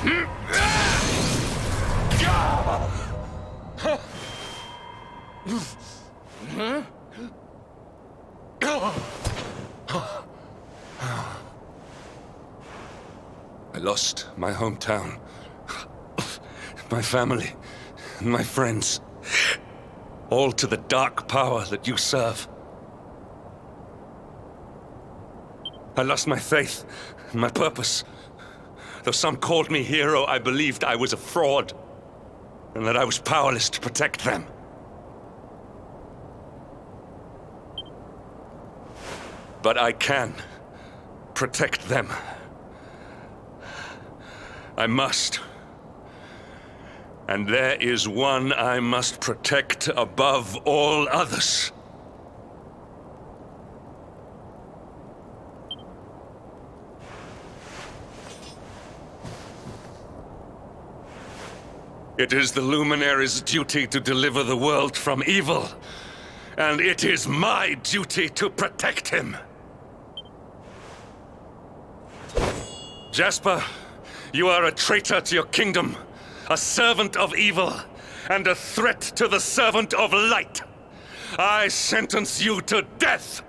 I lost my hometown, my family, and my friends, all to the dark power that you serve. I lost my faith and my purpose. Though some called me hero, I believed I was a fraud, and that I was powerless to protect them. But I can protect them. I must. And there is one I must protect above all others. It is the Luminary's duty to deliver the world from evil, and it is my duty to protect him. Jasper, you are a traitor to your kingdom, a servant of evil, and a threat to the servant of light. I sentence you to death!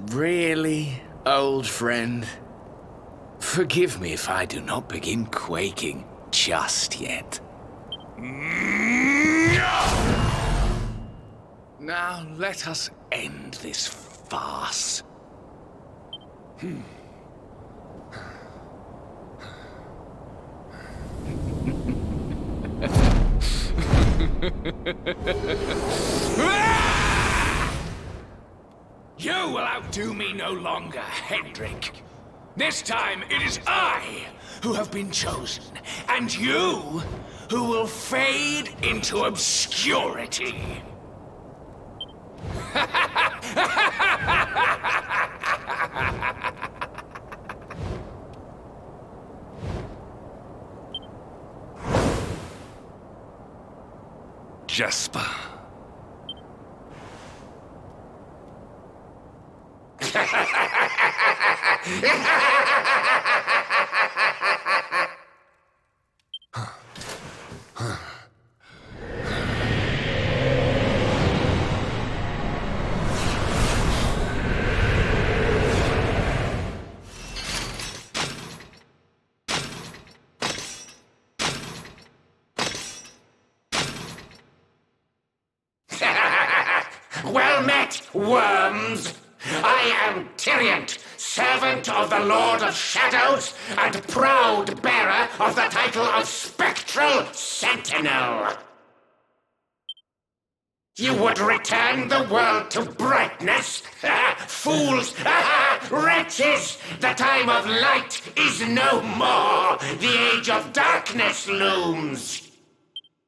Really, old friend? Forgive me if I do not begin quaking just yet. Now let us end this farce. You will outdo me no longer, Hendrik. This time it is I who have been chosen, and you who will fade into obscurity. Jasper. Well met, worms! I am Tyriant, servant of the Lord of Shadows, and proud bearer of the title of Spectral Sentinel. You would return the world to brightness? Fools! Wretches! The time of light is no more! The age of darkness looms!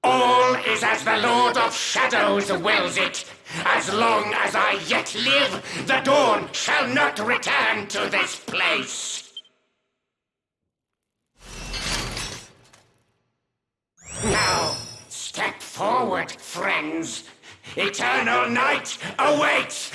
All is as the Lord of Shadows wills it. As long as I yet live, the dawn shall not return to this place. Now, step forward, friends. Eternal night awaits!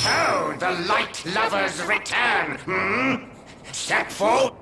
So, the light lovers return, hmm? Step forward.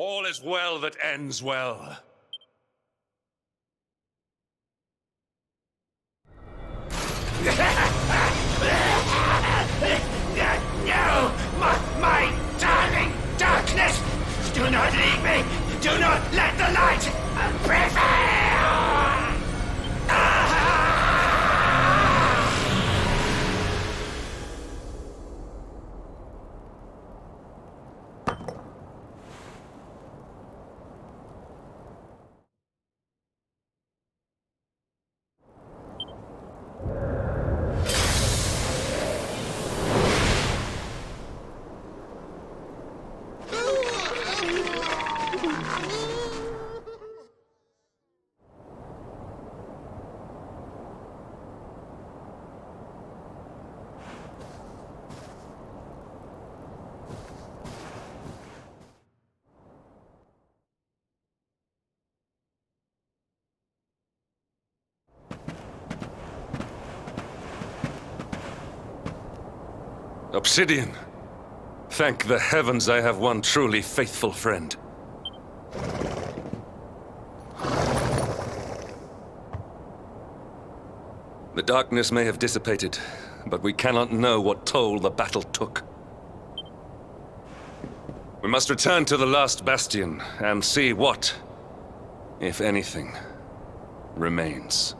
All is well that ends well. No! My darling darkness! Do not leave me! Do not let the light prevail! Obsidian. Thank the heavens I have one truly faithful friend. The darkness may have dissipated, but we cannot know what toll the battle took. We must return to the last bastion and see what, if anything, remains.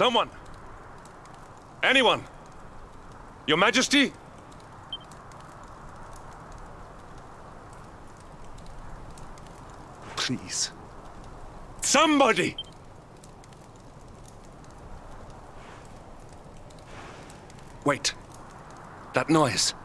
Someone! Anyone! Your Majesty? Please. Somebody! Wait. That noise.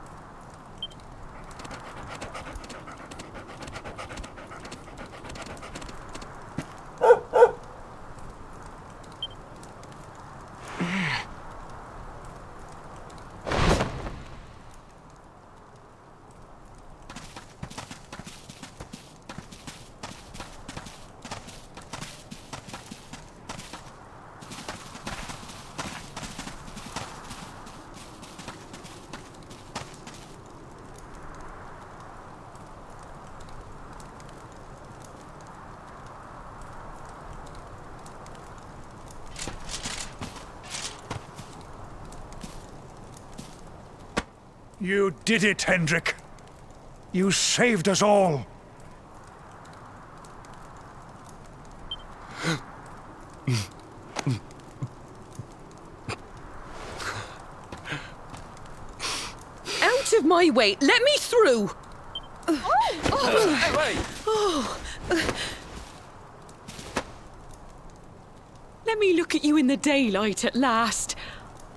You did it, Hendrik. You saved us all. Out of my way! Let me through! Let me look at you in the daylight at last.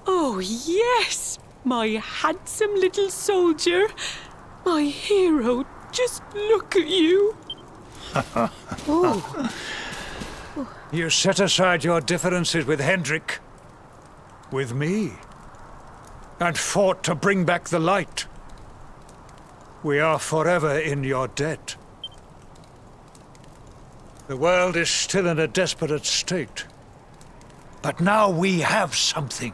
Oh, yes! My handsome little soldier. My hero. Just look at you. Oh. You set aside your differences with Hendrik, with me, and fought to bring back the light. We are forever in your debt. The world is still in a desperate state. But now we have something.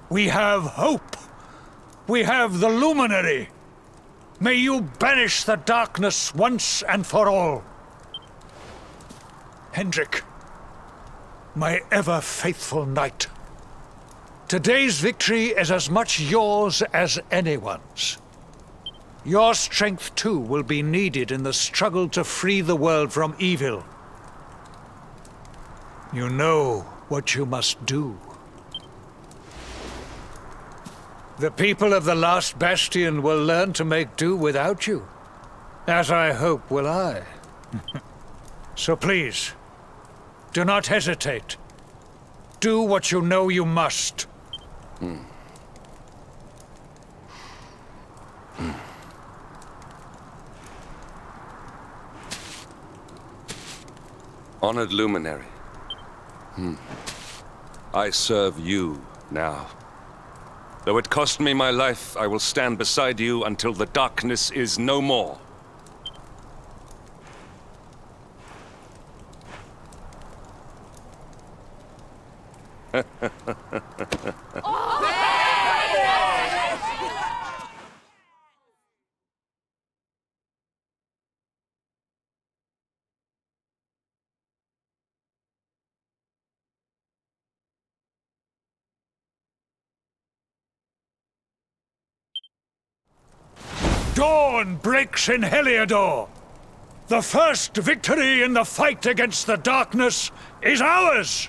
We have hope. We have the Luminary. May you banish the darkness once and for all. Hendrik, my ever-faithful knight. Today's victory is as much yours as anyone's. Your strength, too, will be needed in the struggle to free the world from evil. You know what you must do. The people of the last bastion will learn to make do without you, as I hope will I. So please, do not hesitate. Do what you know you must. Honored Luminary. I serve you now. Though it cost me my life, I will stand beside you until the darkness is no more. Dawn breaks in Heliodor. The first victory in the fight against the darkness is ours!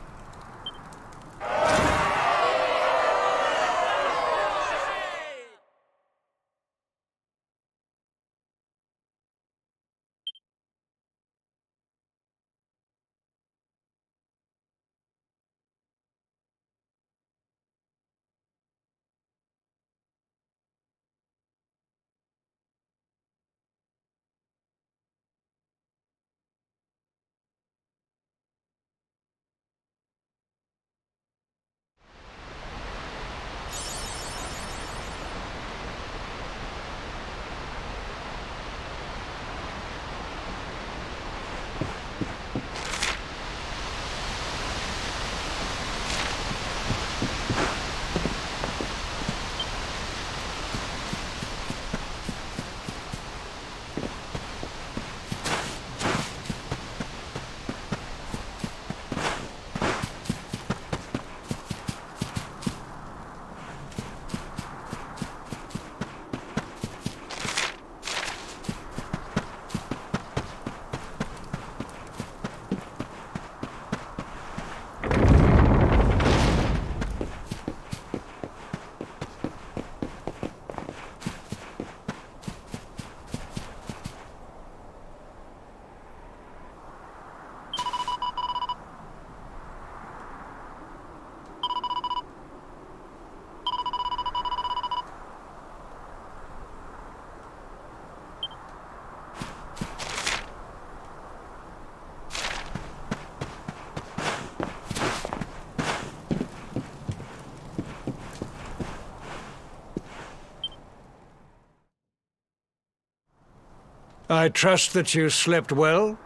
I trust that you slept well?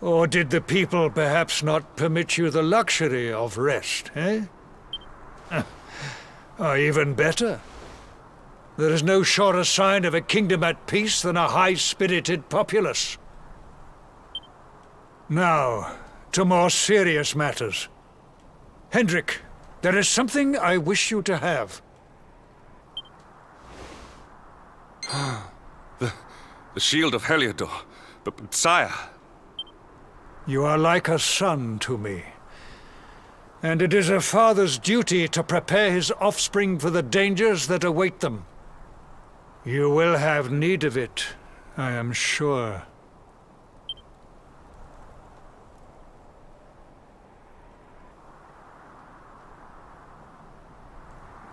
Or did the people perhaps not permit you the luxury of rest, eh? Or even better, there is no surer sign of a kingdom at peace than a high-spirited populace. Now, to more serious matters. Hendrik, there is something I wish you to have. The shield of Heliodor. But sire... You are like a son to me. And it is a father's duty to prepare his offspring for the dangers that await them. You will have need of it, I am sure.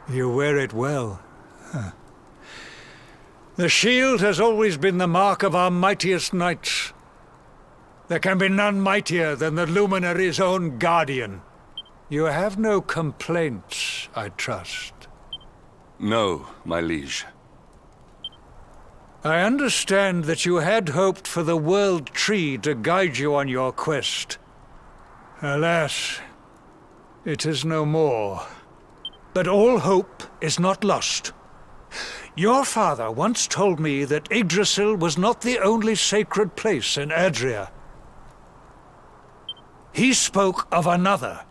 You wear it well. Huh. The shield has always been the mark of our mightiest knights. There can be none mightier than the Luminary's own guardian. You have no complaints, I trust. No, my liege. I understand that you had hoped for the World Tree to guide you on your quest. Alas, it is no more. But all hope is not lost. Your father once told me that Yggdrasil was not the only sacred place in Adria. He spoke of another,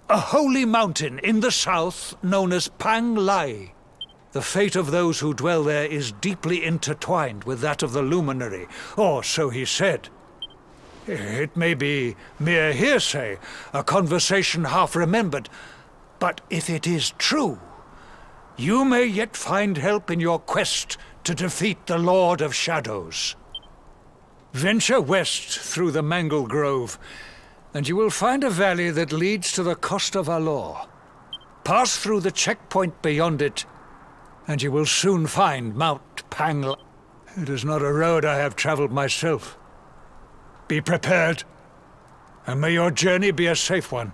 a holy mountain in the south known as Pang Lai. The fate of those who dwell there is deeply intertwined with that of the Luminary, or so he said. It may be mere hearsay, a conversation half remembered, but if it is true, you may yet find help in your quest to defeat the Lord of Shadows. Venture west through the Mangle Grove, and you will find a valley that leads to the Costa Valor. Pass through the checkpoint beyond it, and you will soon find Mount Pang. It is not a road I have traveled myself. Be prepared, and may your journey be a safe one.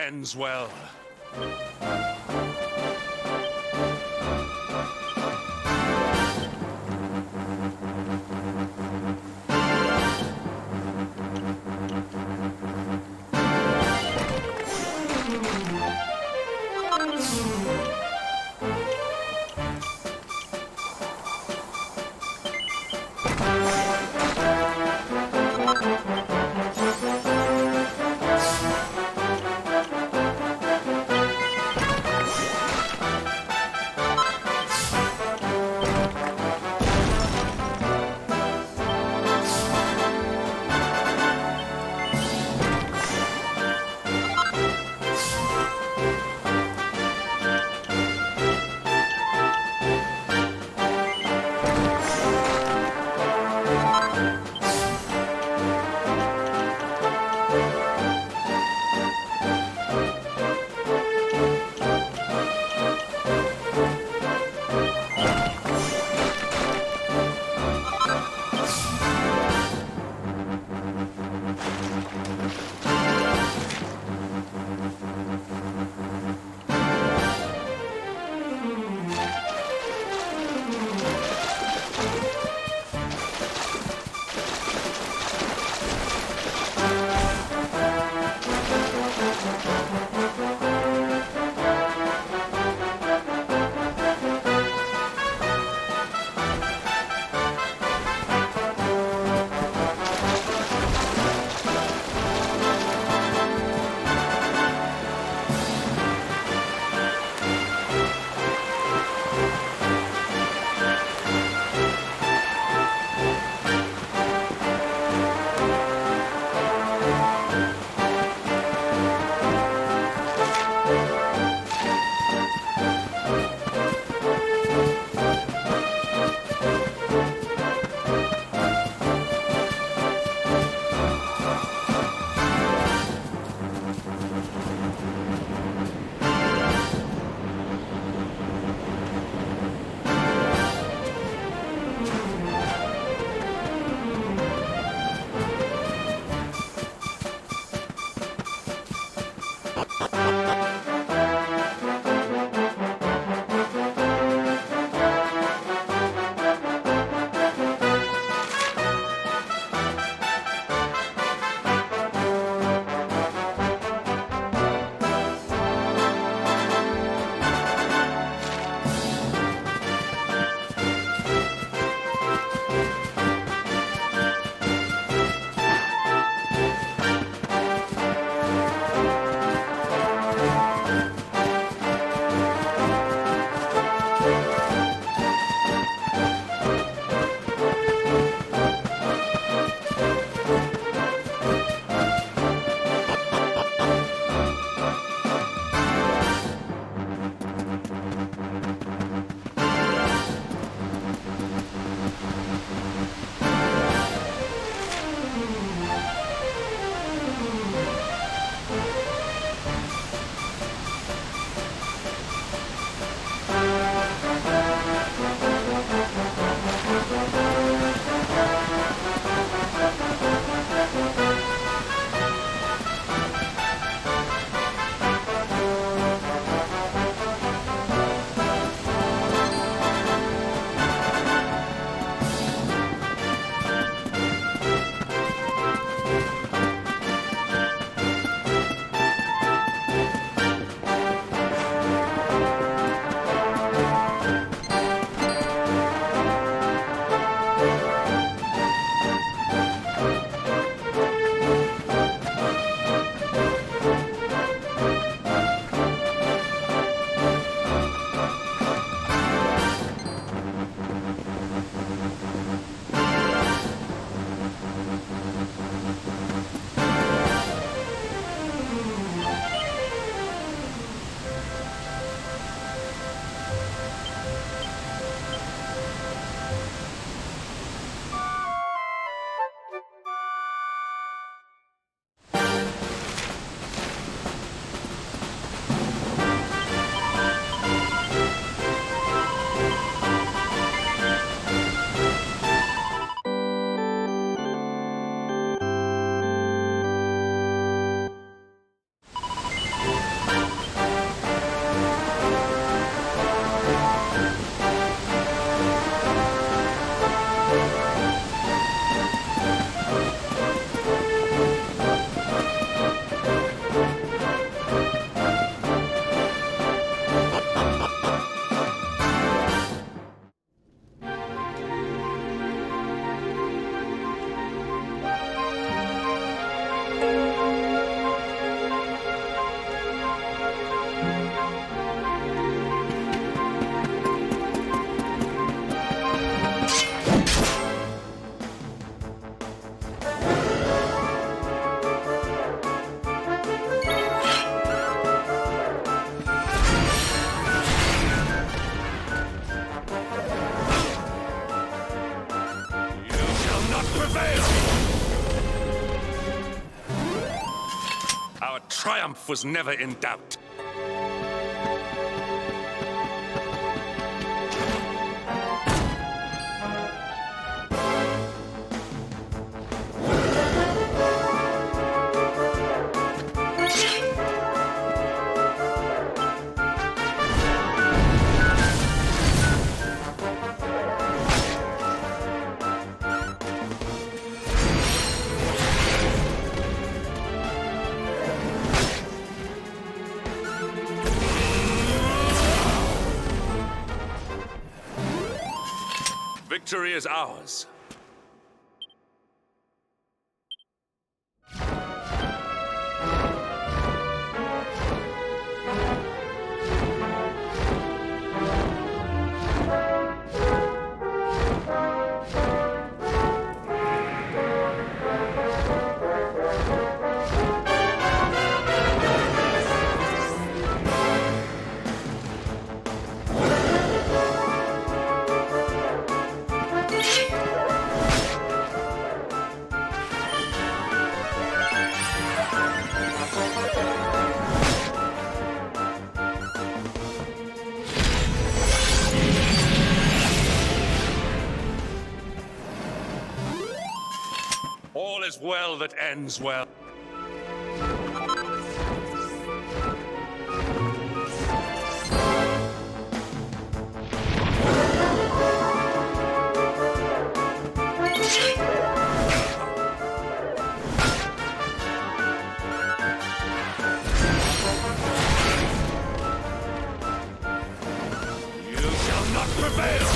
ends well. triumph was never in doubt. Victory is ours. All is well that ends well. You shall not prevail!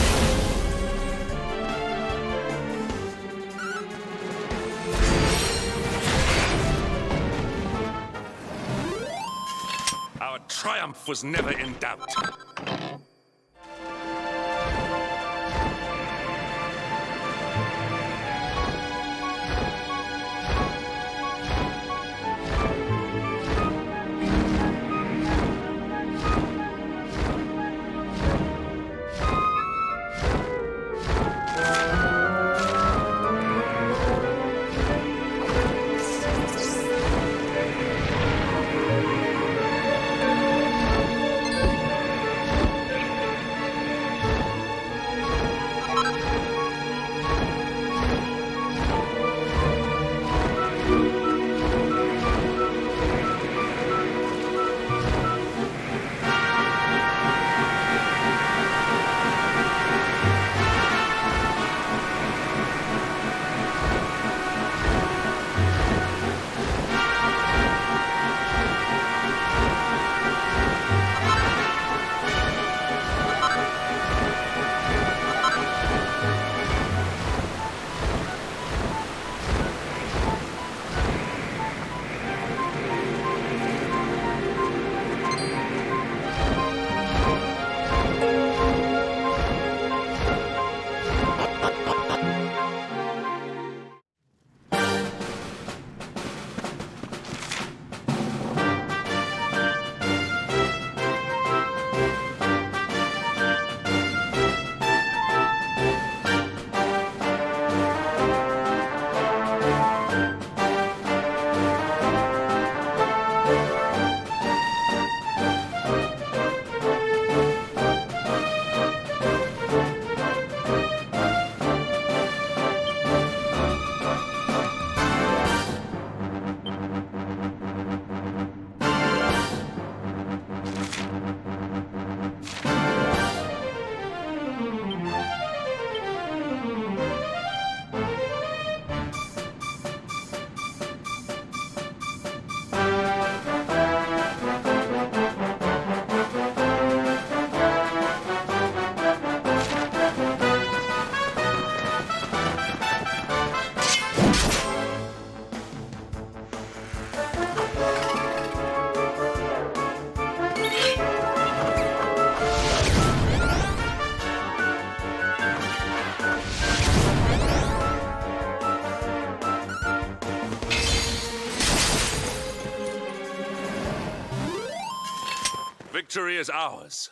Our triumph was never in doubt. Victory is ours.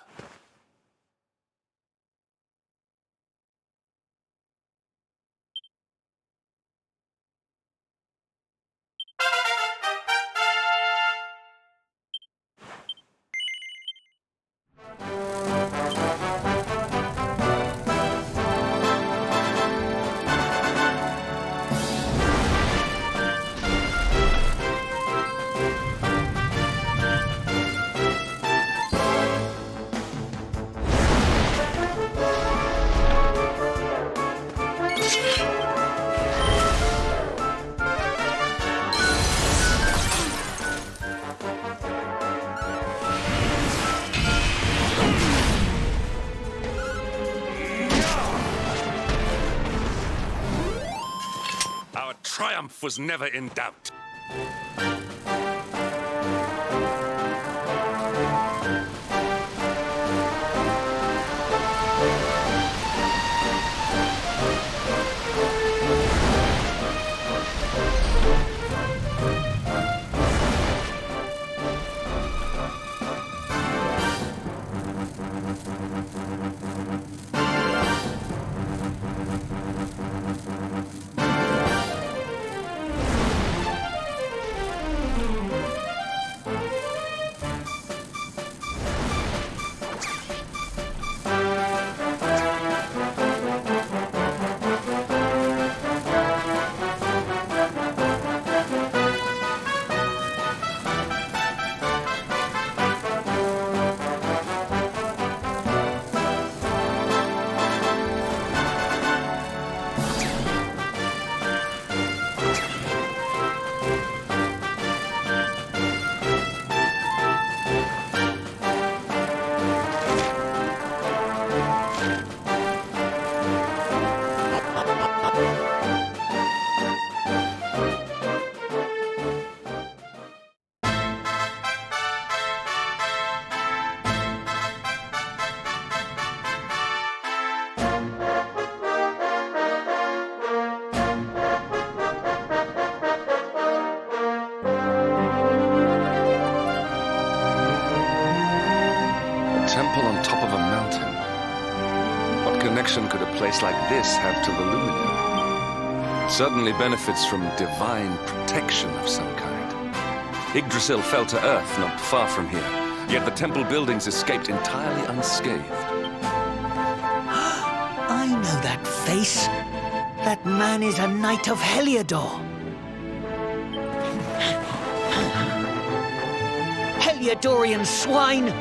triumph was never in doubt. Temple on top of a mountain. What connection could a place like this have to the Luminary? It certainly benefits from divine protection of some kind. Yggdrasil fell to earth not far from here, yet the temple buildings escaped entirely unscathed. I know that face. That man is a knight of Heliodor. Heliodorian swine!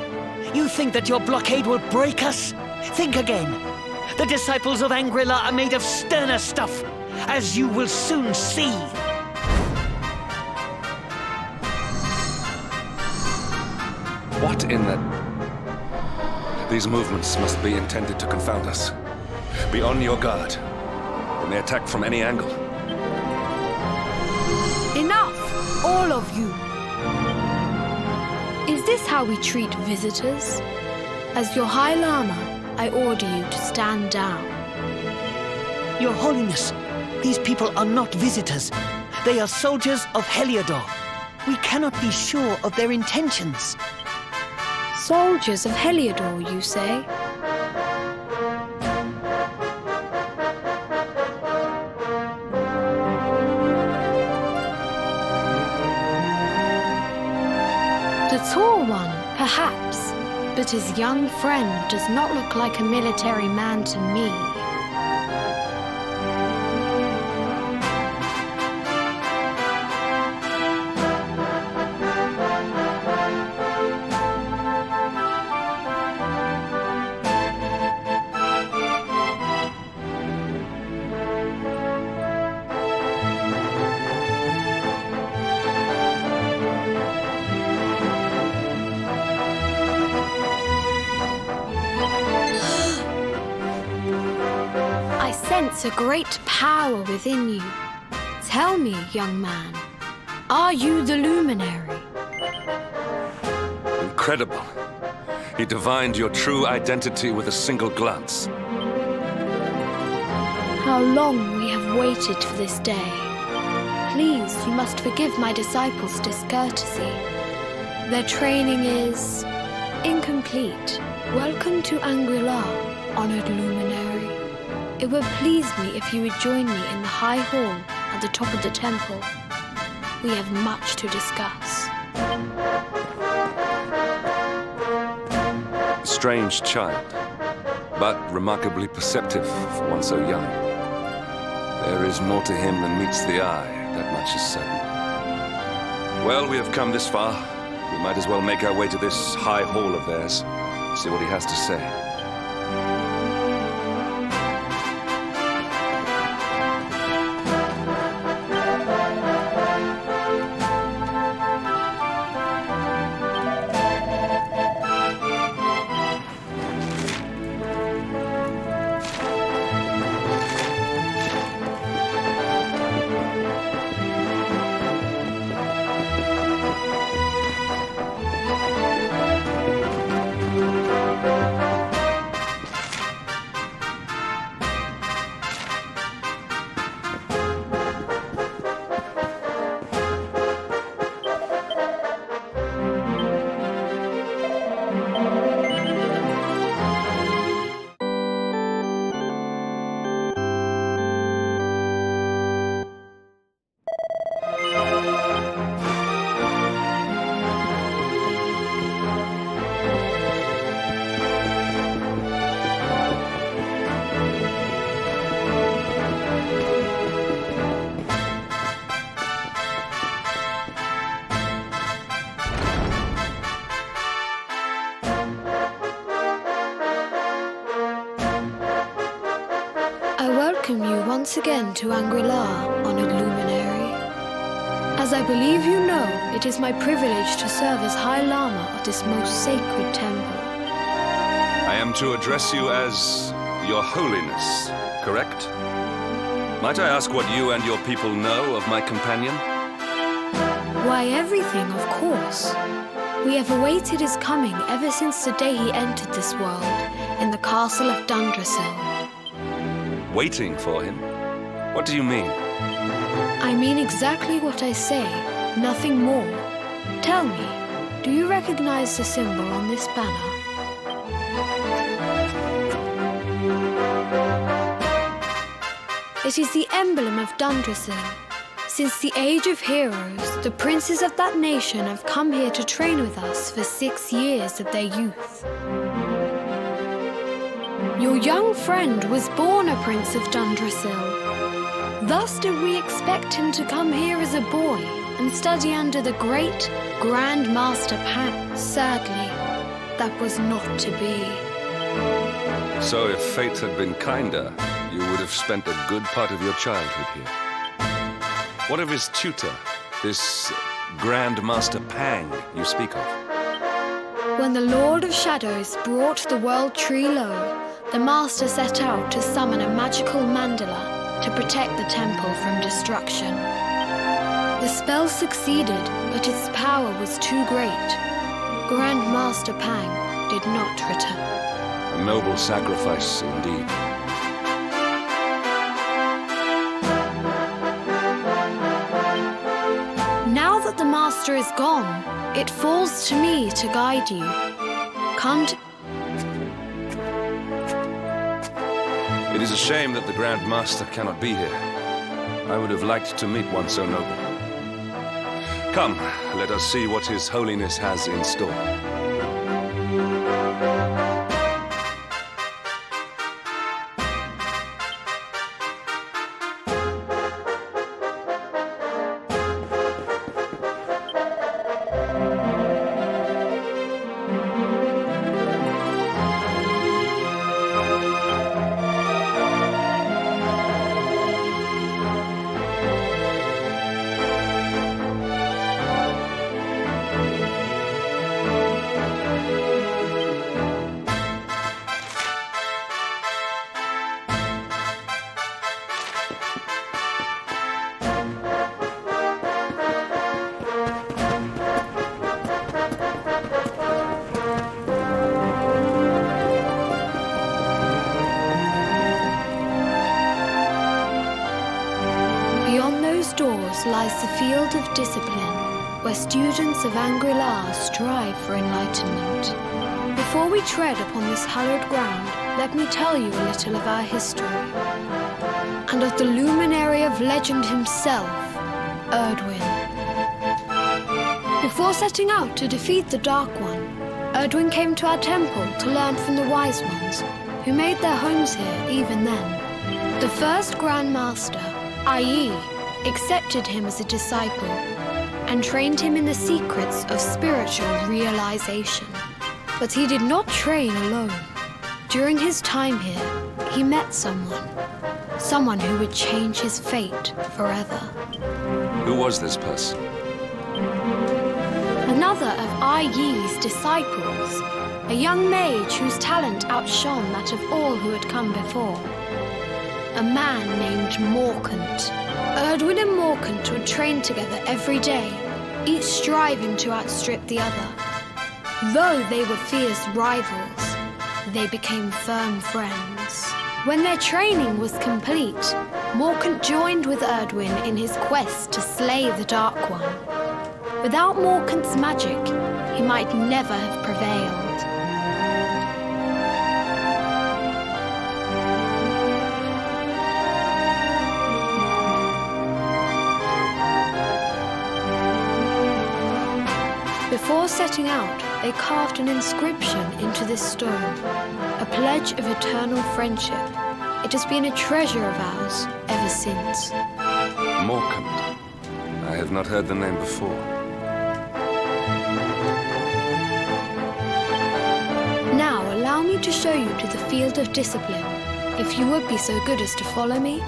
You think that your blockade will break us? Think again. The disciples of Angrila are made of sterner stuff, as you will soon see. What in the... These movements must be intended to confound us. Be on your guard. They may attack from any angle. Enough, all of you. Is this how we treat visitors? As your High Lama, I order you to stand down. Your Holiness, these people are not visitors. They are soldiers of Heliodor. We cannot be sure of their intentions. Soldiers of Heliodor, you say? The tall one, perhaps, but his young friend does not look like a military man to me. A great power within you. Tell me, young man, are you the Luminary? Incredible. He divined your true identity with a single glance. How long we have waited for this day. Please, you must forgive my disciples' discourtesy. Their training is incomplete. Welcome to Angrila, honored Luminary. It would please me if you would join me in the High Hall at the top of the temple. We have much to discuss. A strange child, but remarkably perceptive for one so young. There is more to him than meets the eye, that much is certain. Well, we have come this far. We might as well make our way to this High Hall of theirs, see what he has to say. welcome you once again to Angri-La, honored luminary. As I believe you know, it is my privilege to serve as High Lama of this most sacred temple. I am to address you as Your Holiness, correct? Might I ask what you and your people know of my companion? Why, everything, of course. We have awaited his coming ever since the day he entered this world, in the castle of Dundrasil. Waiting for him? What do you mean? I mean exactly what I say, nothing more. Tell me, do you recognize the symbol on this banner? It is the emblem of Dundrasil. Since the Age of Heroes, the princes of that nation have come here to train with us for 6 years of their youth. Your young friend was born a prince of Dundrasil. Thus did we expect him to come here as a boy and study under the great Grand Master Pan. Sadly, that was not to be. So if fate had been kinder, you would have spent a good part of your childhood here. What of his tutor, this Grand Master Pang you speak of? When the Lord of Shadows brought the World Tree low, the Master set out to summon a magical mandala to protect the temple from destruction. The spell succeeded, but its power was too great. Grand Master Pang did not return. A noble sacrifice indeed. Now that the Master is gone, it falls to me to guide you. Come to... It is a shame that the Grand Master cannot be here. I would have liked to meet one so noble. Come, let us see what His Holiness has in store. Lies the field of discipline, where students of Angri-La strive for enlightenment. Before we tread upon this hallowed ground, let me tell you a little of our history, and of the luminary of legend himself, Erdwin. Before setting out to defeat the Dark One, Erdwin came to our temple to learn from the Wise Ones, who made their homes here even then. The first Grand Master, Ai, accepted him as a disciple and trained him in the secrets of spiritual realization. But he did not train alone. During his time here, he met someone who would change his fate forever. Who was this person? Another of Ai Yi's disciples, a young mage whose talent outshone that of all who had come before. A man named Morkant. Erdwin and Morkant would train together every day, each striving to outstrip the other. Though they were fierce rivals, they became firm friends. When their training was complete, Morkant joined with Erdwin in his quest to slay the Dark One. Without Morkant's magic, he might never have prevailed. Before setting out, they carved an inscription into this stone, a pledge of eternal friendship. It has been a treasure of ours ever since. Morkant. I have not heard the name before. Now allow me to show you to the field of discipline, if you would be so good as to follow me.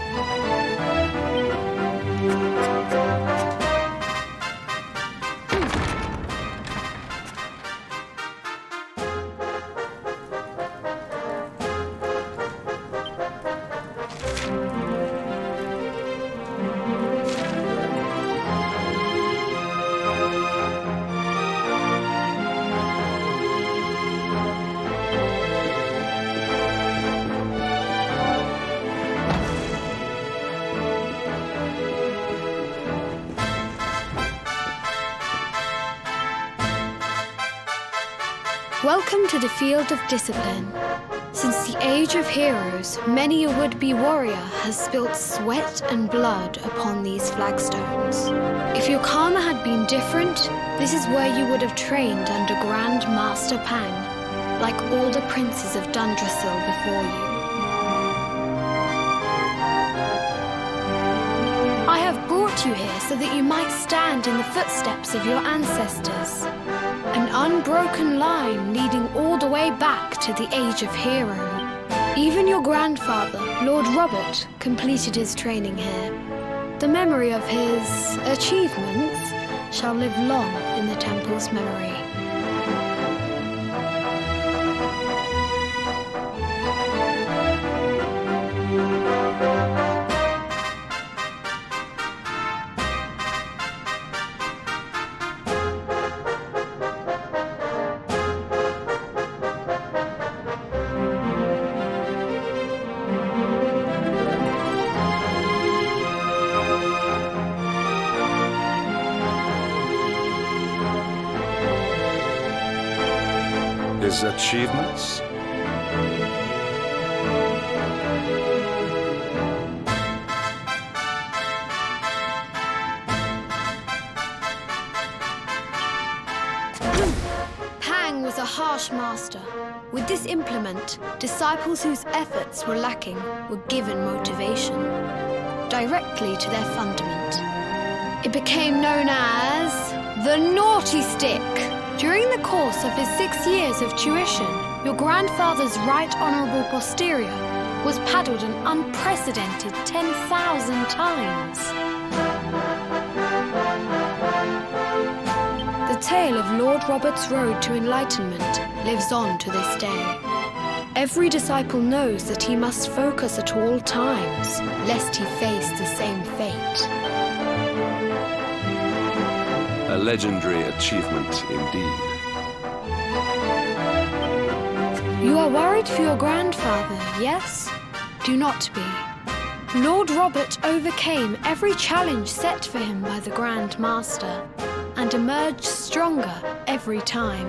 Welcome to the Field of Discipline. Since the Age of Heroes, many a would-be warrior has spilt sweat and blood upon these flagstones. If your karma had been different, this is where you would have trained under Grand Master Pang, like all the princes of Dundrasil before you. I have brought you here so that you might stand in the footsteps of your ancestors. An unbroken line leading all the way back to the Age of Hero. Even your grandfather, Lord Robert, completed his training here. The memory of his achievements shall live long in the temple's memory. His achievements? Pang was a harsh master. With this implement, disciples whose efforts were lacking were given motivation directly to their fundament. It became known as the Naughty Stick. During the course of his 6 years of tuition, your grandfather's right honourable posterior was paddled an unprecedented 10,000 times. The tale of Lord Robert's road to enlightenment lives on to this day. Every disciple knows that he must focus at all times, lest he face the same fate. A legendary achievement indeed. You are worried for your grandfather, yes? Do not be. Lord Robert overcame every challenge set for him by the Grand Master and emerged stronger every time.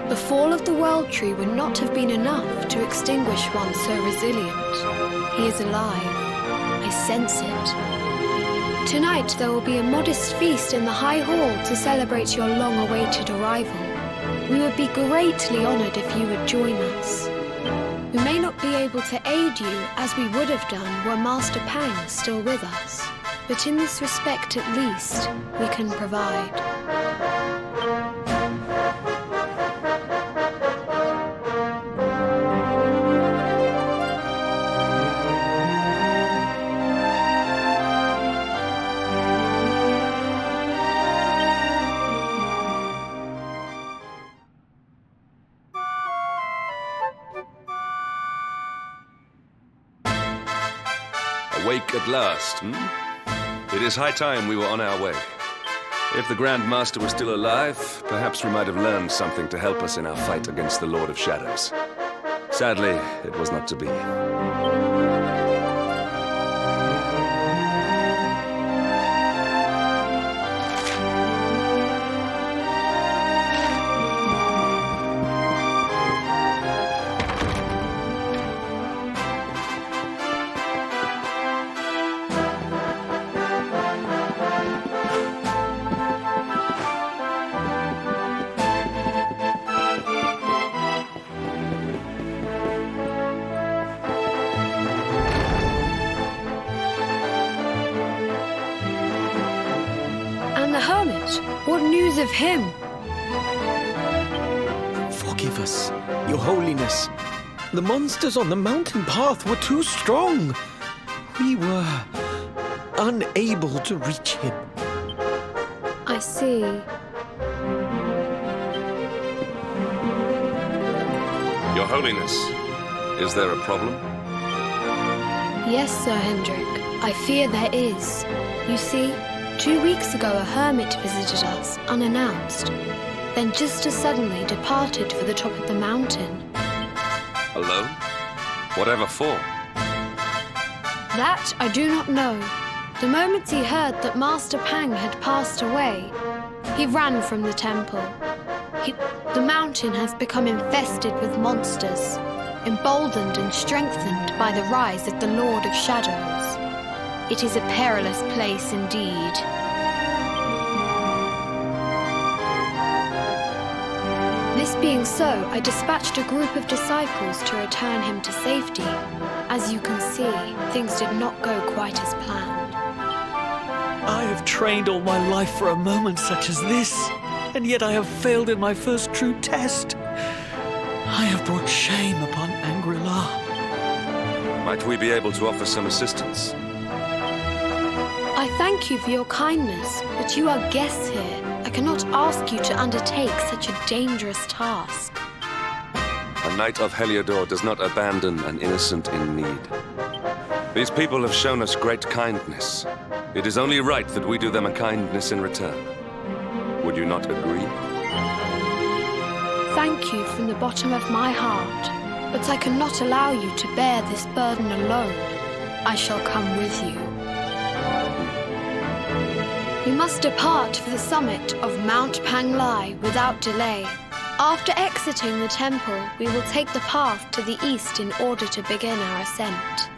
The fall of the World Tree would not have been enough to extinguish one so resilient. He is alive. I sense it. Tonight there will be a modest feast in the High Hall to celebrate your long-awaited arrival. We would be greatly honored if you would join us. We may not be able to aid you as we would have done were Master Pang still with us, but in this respect at least, we can provide. Awake at last, It is high time we were on our way. If the Grand Master was still alive, perhaps we might have learned something to help us in our fight against the Lord of Shadows. Sadly, it was not to be. What news of him? Forgive us, Your Holiness. The monsters on the mountain path were too strong. We were unable to reach him. I see. Your Holiness, is there a problem? Yes, Sir Hendrik. I fear there is. You see, 2 weeks ago a hermit visited us, unannounced. Then just as suddenly departed for the top of the mountain. Alone? Whatever for? That I do not know. The moment he heard that Master Pang had passed away, he ran from the temple. The mountain has become infested with monsters, emboldened and strengthened by the rise of the Lord of Shadows. It is a perilous place indeed. This being so, I dispatched a group of disciples to return him to safety. As you can see, things did not go quite as planned. I have trained all my life for a moment such as this, and yet I have failed in my first true test. I have brought shame upon Angri-La. Might we be able to offer some assistance? I thank you for your kindness, but you are guests here. I cannot ask you to undertake such a dangerous task. A Knight of Heliodor does not abandon an innocent in need. These people have shown us great kindness. It is only right that we do them a kindness in return. Would you not agree? Thank you from the bottom of my heart, but I cannot allow you to bear this burden alone. I shall come with you. We must depart for the summit of Mount Panglai without delay. After exiting the temple, we will take the path to the east in order to begin our ascent.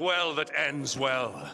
well that ends well.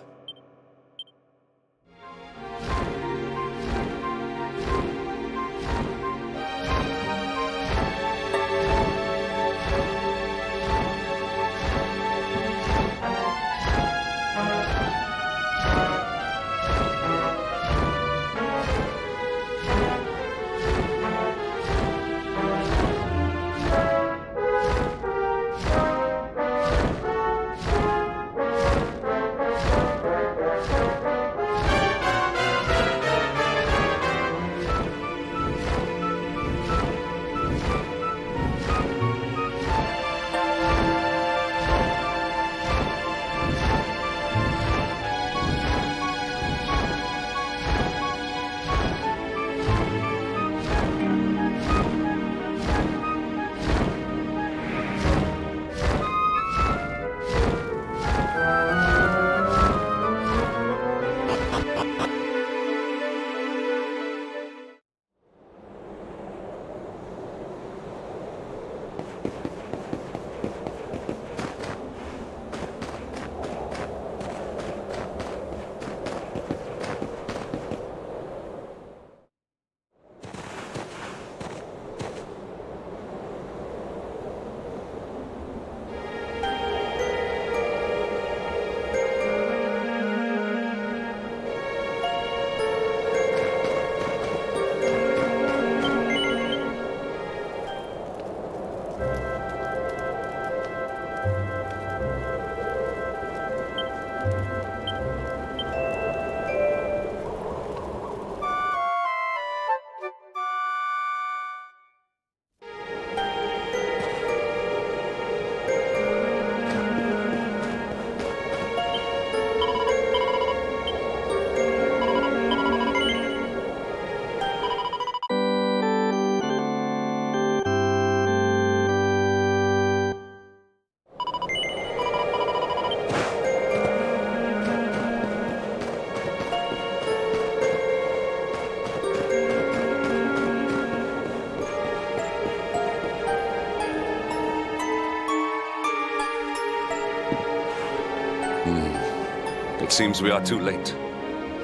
It seems we are too late.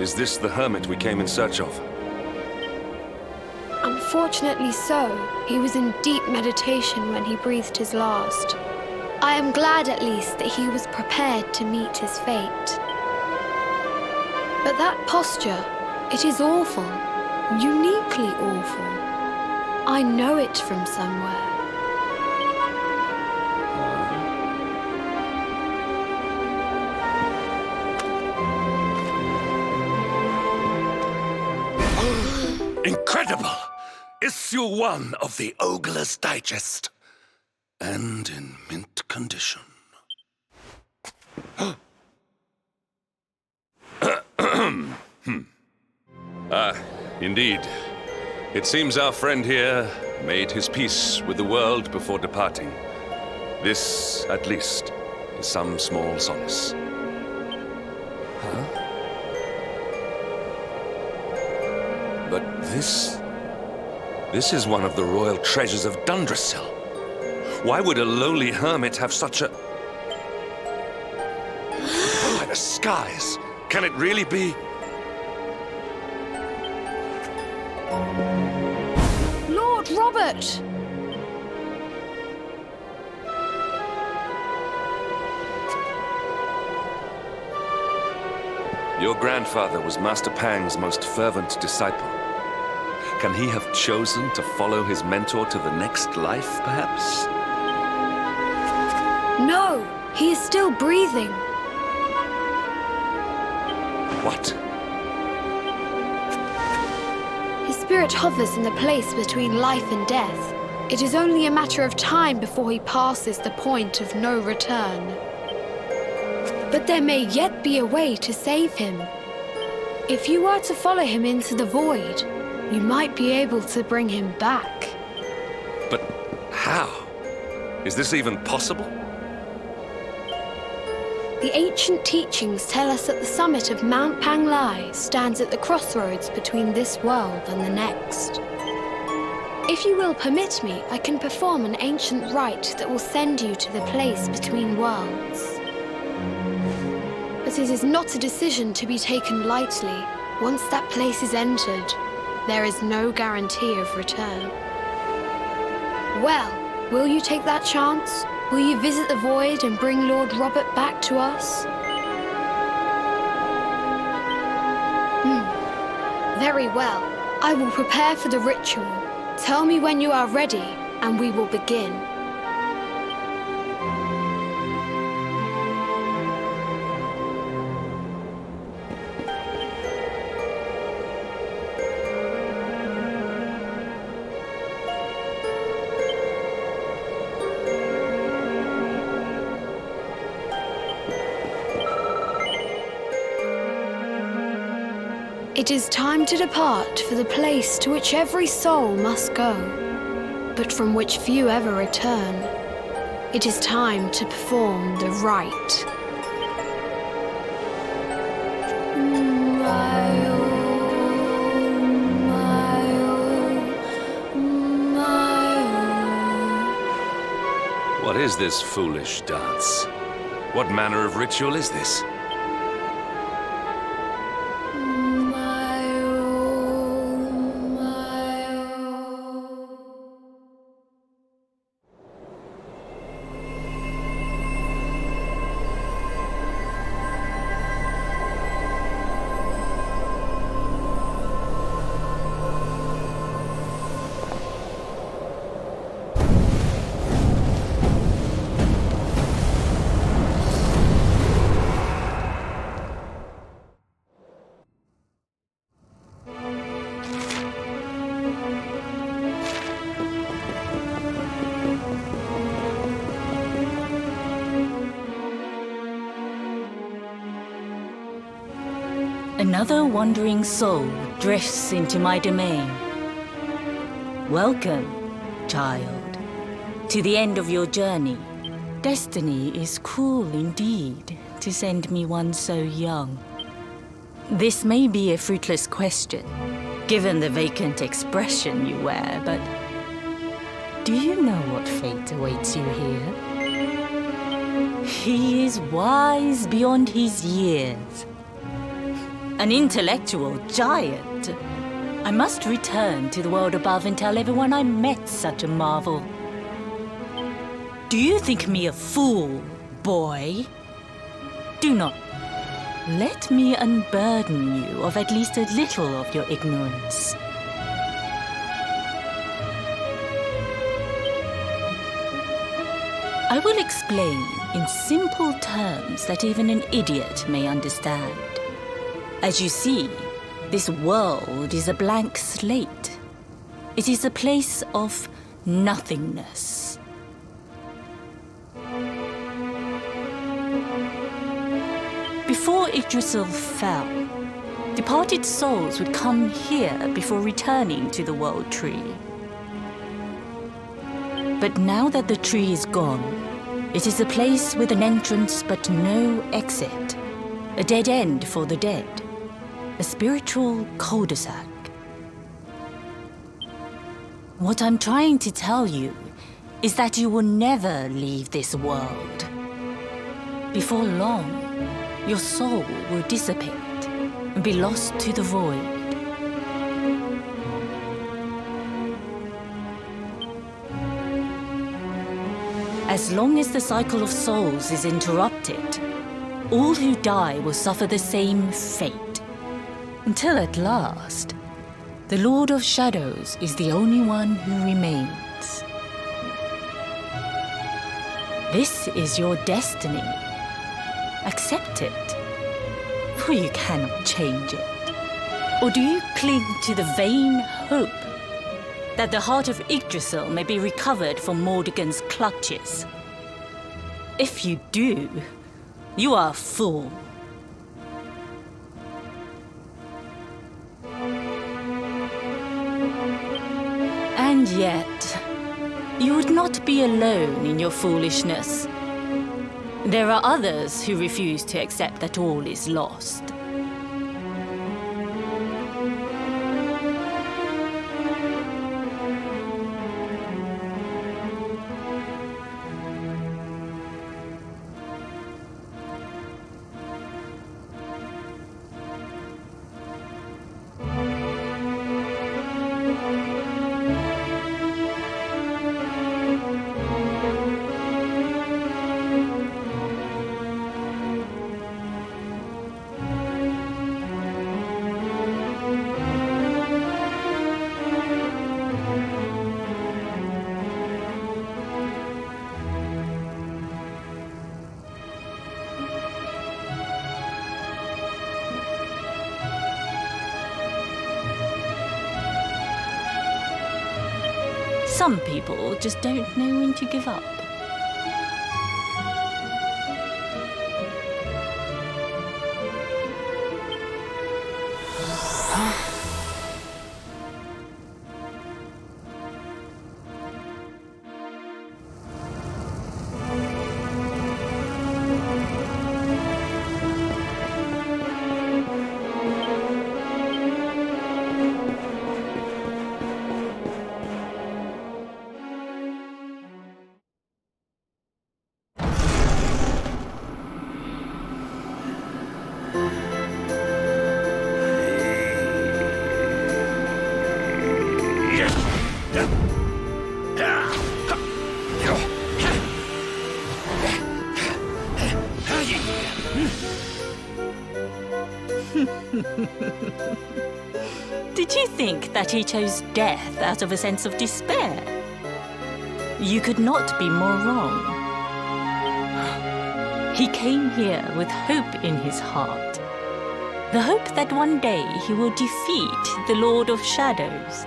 Is this the hermit we came in search of? Unfortunately so. He was in deep meditation when he breathed his last. I am glad at least that he was prepared to meet his fate. But that posture, it is awful. Uniquely awful. I know it from somewhere. Incredible! Issue 1 of the Ogler's Digest. And in mint condition. Indeed. It seems our friend here made his peace with the world before departing. This, at least, is some small solace. But this is one of the royal treasures of Dundrasil. Why would a lowly hermit have such a... By the skies! Can it really be? Lord Robert! Your grandfather was Master Pang's most fervent disciple. Can he have chosen to follow his mentor to the next life, perhaps? No, he is still breathing. What? His spirit hovers in the place between life and death. It is only a matter of time before he passes the point of no return. But there may yet be a way to save him. If you were to follow him into the void, you might be able to bring him back. But how? Is this even possible? The ancient teachings tell us that the summit of Mount Panglai stands at the crossroads between this world and the next. If you will permit me, I can perform an ancient rite that will send you to the place between worlds. But it is not a decision to be taken lightly. Once that place is entered, there is no guarantee of return. Well, will you take that chance? Will you visit the Void and bring Lord Robert back to us? Very well. I will prepare for the ritual. Tell me when you are ready, and we will begin. It is time to depart for the place to which every soul must go, but from which few ever return. It is time to perform the rite. What is this foolish dance? What manner of ritual is this? Another wandering soul drifts into my domain. Welcome, child, to the end of your journey. Destiny is cruel indeed to send me one so young. This may be a fruitless question, given the vacant expression you wear, but do you know what fate awaits you here? He is wise beyond his years. An intellectual giant. I must return to the world above and tell everyone I met such a marvel. Do you think me a fool, boy? Do not. Let me unburden you of at least a little of your ignorance. I will explain in simple terms that even an idiot may understand. As you see, this world is a blank slate. It is a place of nothingness. Before Yggdrasil fell, departed souls would come here before returning to the World Tree. But now that the tree is gone, it is a place with an entrance but no exit. A dead end for the dead. A spiritual cul-de-sac. What I'm trying to tell you is that you will never leave this world. Before long, your soul will dissipate and be lost to the void. As long as the cycle of souls is interrupted, all who die will suffer the same fate. Until at last, the Lord of Shadows is the only one who remains. This is your destiny. Accept it, for you cannot change it. Or do you cling to the vain hope that the heart of Yggdrasil may be recovered from Mordegon's clutches? If you do, you are a fool. And yet, you would not be alone in your foolishness. There are others who refuse to accept that all is lost. Some people just don't know when to give up. Did you think that he chose death out of a sense of despair? You could not be more wrong. He came here with hope in his heart. The hope that one day he will defeat the Lord of Shadows.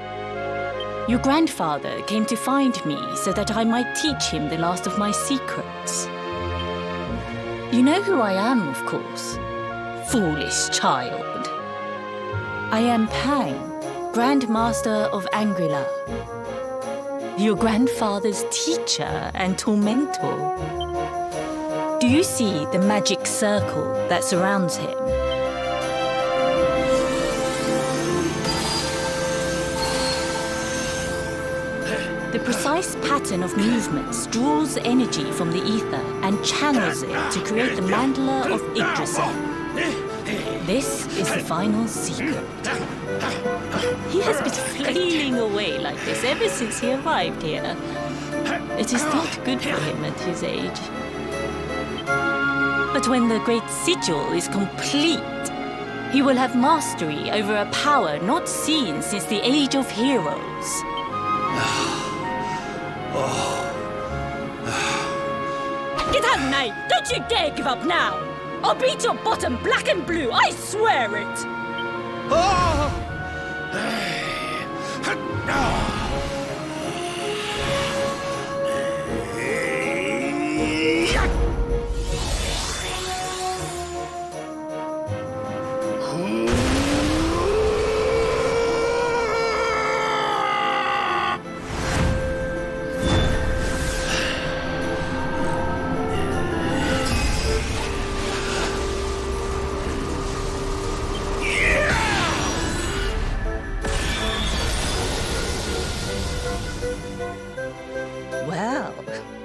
Your grandfather came to find me so that I might teach him the last of my secrets. You know who I am, of course. Foolish child. I am Pang, Grand Master of Angrila. Your grandfather's teacher and tormentor. Do you see the magic circle that surrounds him? The precise pattern of movements draws energy from the ether and channels it to create the Mandala of Yggdrasil. This is the final secret. He has been flailing away like this ever since he arrived here. It is not good for him at his age. But when the great sigil is complete, he will have mastery over a power not seen since the Age of Heroes. Get out, knight! Don't you dare give up now! I'll beat your bottom black and blue, I swear it! Well,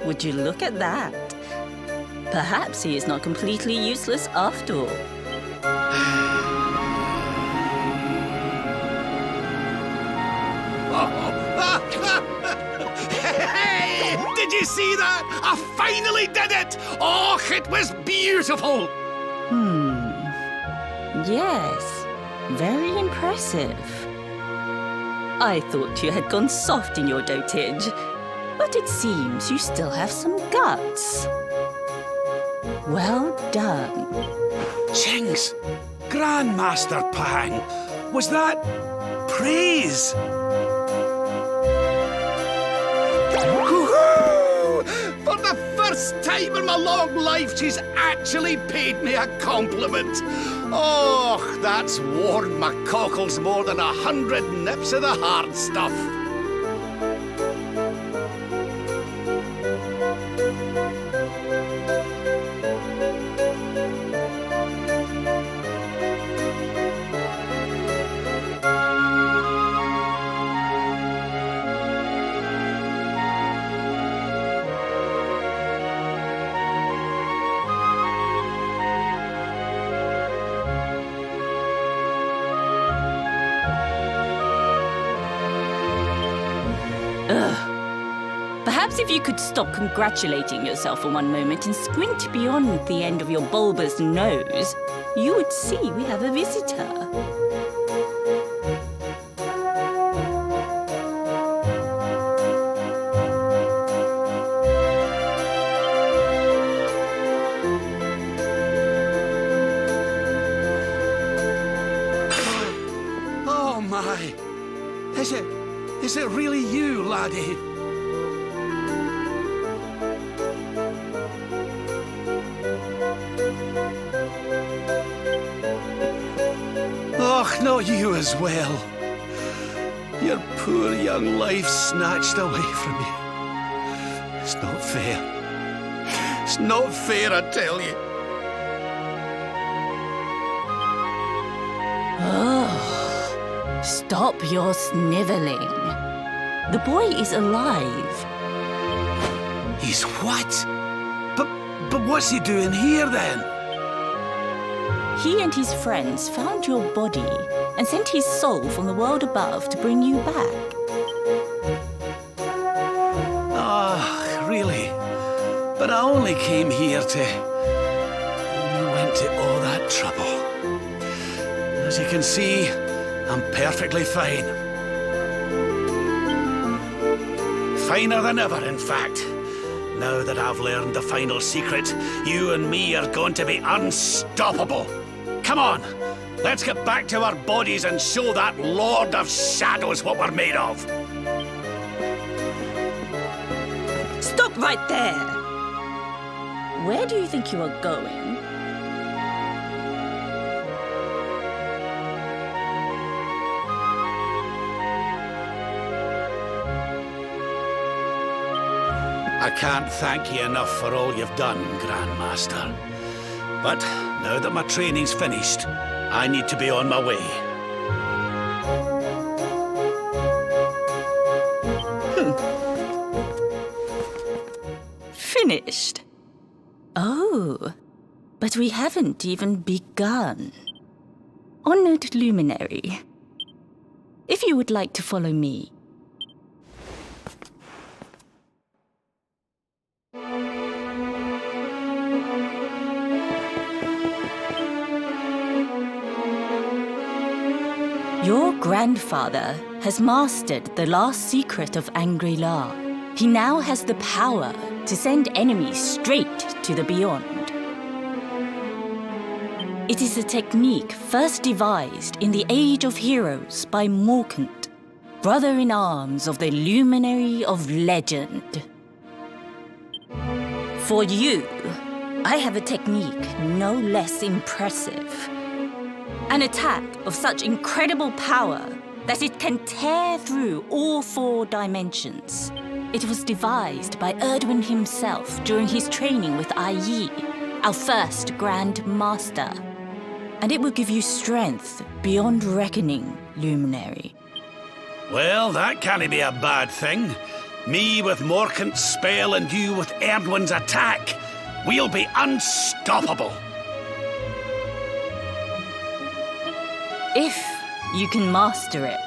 would you look at that? Perhaps he is not completely useless after all. Hey! Did you see that? I finally did it! Oh, it was beautiful! Yes, very impressive. I thought you had gone soft in your dotage, but it seems you still have some guts. Well done. Jinx! Grandmaster Pang! Was that praise? Woohoo! For the first time in my long life, she's actually paid me a compliment. Oh, that's warmed my cockles more than 100 nips of the hard stuff. Perhaps if you could stop congratulating yourself for one moment and squint beyond the end of your bulbous nose, you would see we have a visitor. Oh my! Is it really you, laddie? not you as well. Your poor young life snatched away from you. It's not fair. It's not fair, I tell you. Oh, stop your sniveling. The boy is alive. He's what? But what's he doing here then? He and his friends found your body and sent his soul from the world above to bring you back. Ah, really? But I only came here to... You went to all that trouble. As you can see, I'm perfectly fine. Finer than ever, in fact. Now that I've learned the final secret, you and me are going to be unstoppable. Come on, let's get back to our bodies and show that Lord of Shadows what we're made of. Stop right there! Where do you think you are going? I can't thank you enough for all you've done, Grandmaster. But now that my training's finished, I need to be on my way. Finished? Oh, but we haven't even begun. Honored Luminary, if you would like to follow me. Your grandfather has mastered the last secret of Angri-La. He now has the power to send enemies straight to the beyond. It is a technique first devised in the Age of Heroes by Morkant, brother-in-arms of the Luminary of Legend. For you, I have a technique no less impressive. An attack of such incredible power that it can tear through all 4 dimensions. It was devised by Erdwin himself during his training with Ai Yi, our first Grand Master. And it will give you strength beyond reckoning, Luminary. Well, that can't be a bad thing. Me with Morkant's spell and you with Erdwin's attack. We'll be unstoppable. If you can master it.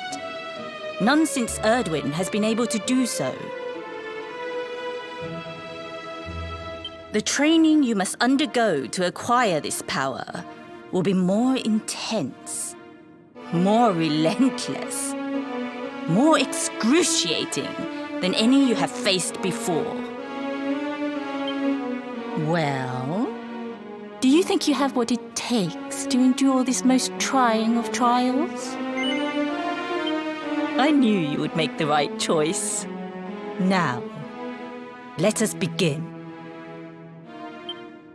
None since Erdwin has been able to do so. The training you must undergo to acquire this power will be more intense, more relentless, more excruciating than any you have faced before. Well, do you think you have what it takes to endure this most trying of trials? I knew you would make the right choice. Now, let us begin.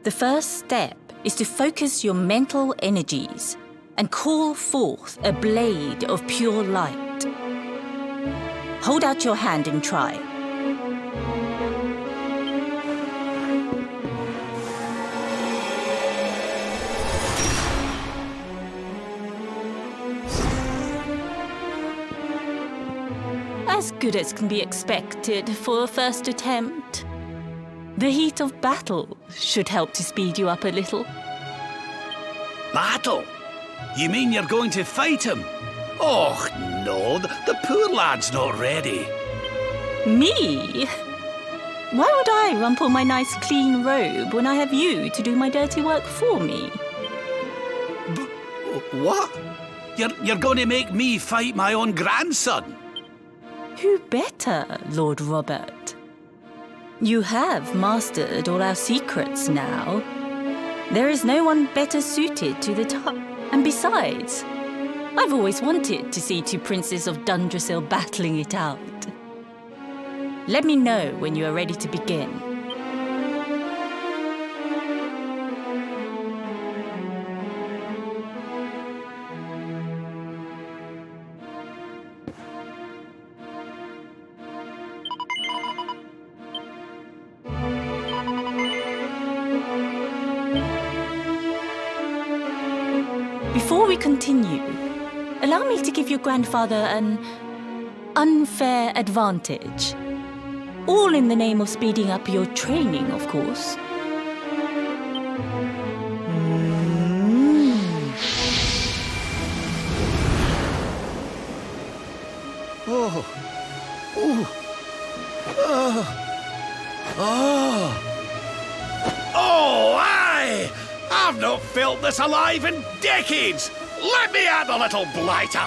The first step is to focus your mental energies and call forth a blade of pure light. Hold out your hand and try. As good as can be expected for a first attempt. The heat of battle should help to speed you up a little. Battle? You mean you're going to fight him? Oh, no, the poor lad's not ready. Me? Why would I rumple my nice clean robe when I have you to do my dirty work for me? What? You're going to make me fight my own grandson? Who better, Lord Robert? You have mastered all our secrets now. There is no one better suited to the task. And besides, I've always wanted to see 2 princes of Dundrasil battling it out. Let me know when you are ready to begin. Before we continue, allow me to give your grandfather an unfair advantage. All in the name of speeding up your training, of course. Oh, aye! I've not felt this alive in decades! Let me at the little blighter!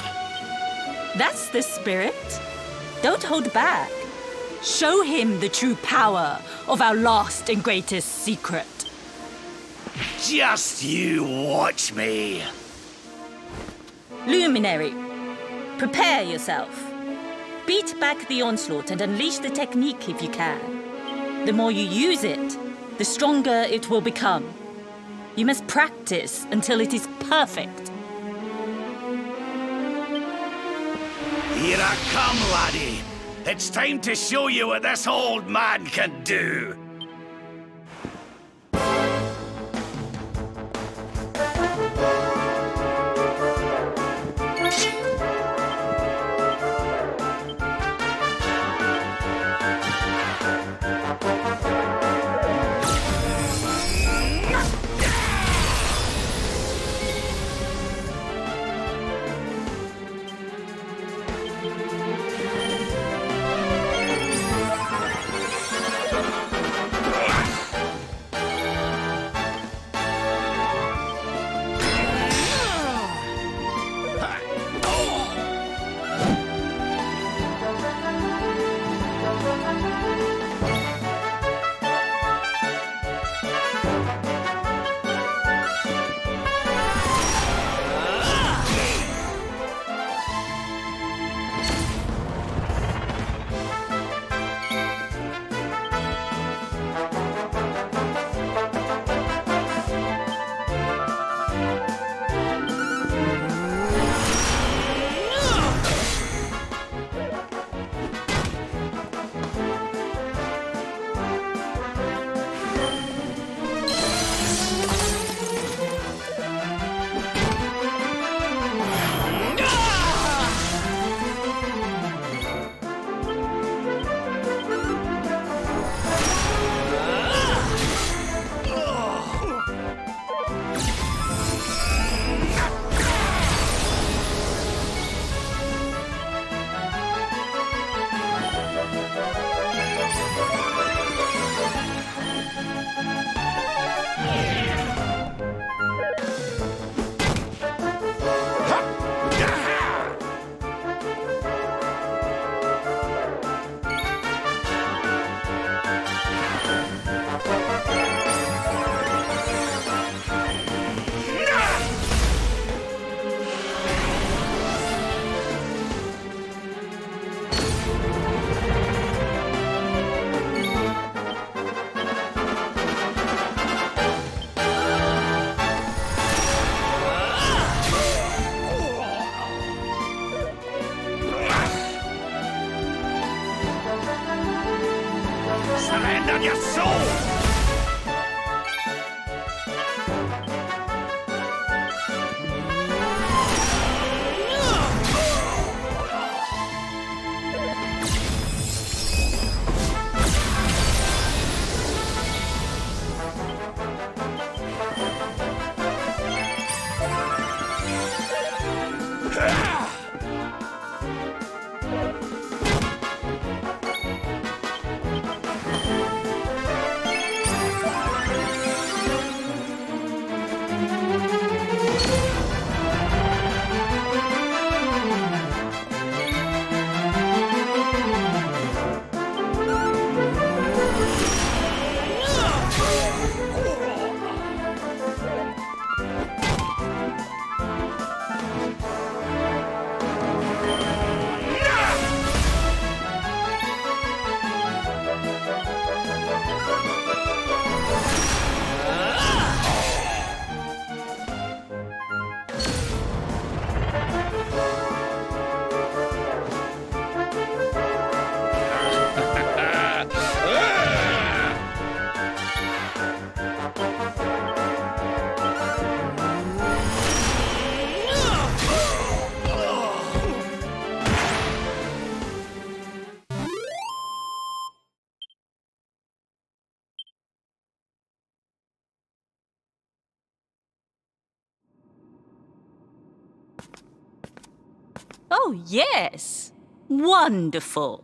That's the spirit. Don't hold back. Show him the true power of our last and greatest secret. Just you watch me. Luminary, prepare yourself. Beat back the onslaught and unleash the technique if you can. The more you use it, the stronger it will become. You must practice until it is perfect. Here I come, laddie. It's time to show you what this old man can do. Surrender your soul! Oh, yes. Wonderful.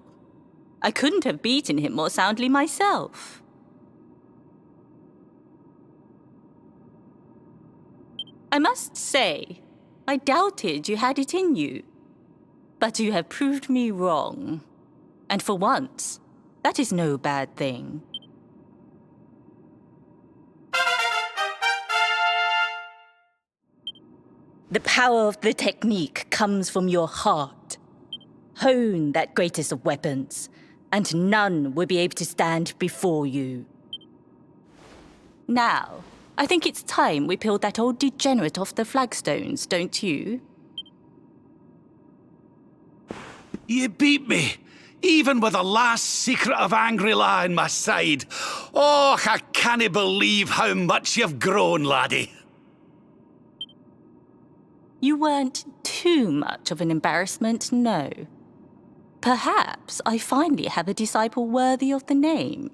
I couldn't have beaten him more soundly myself. I must say, I doubted you had it in you. But you have proved me wrong. And for once, that is no bad thing. The power of the technique comes from your heart. Hone that greatest of weapons, and none will be able to stand before you. Now, I think it's time we peeled that old degenerate off the flagstones, don't you? You beat me, even with the last secret of Angry-La in my side. Oh, I can't believe how much you've grown, laddie. You weren't too much of an embarrassment, no. Perhaps I finally have a disciple worthy of the name.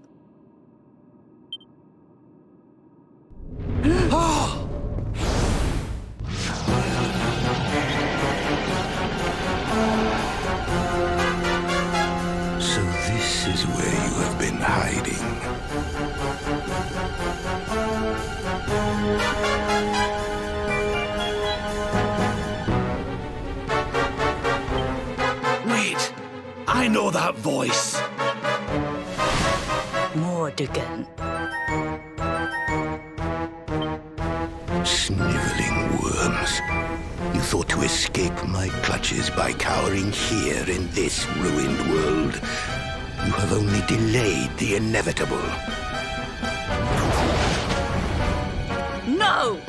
So this is where you have been hiding. Wait, I know that voice. Mordegon. Sniveling worms. You thought to escape my clutches by cowering here in this ruined world. You have only delayed the inevitable. No!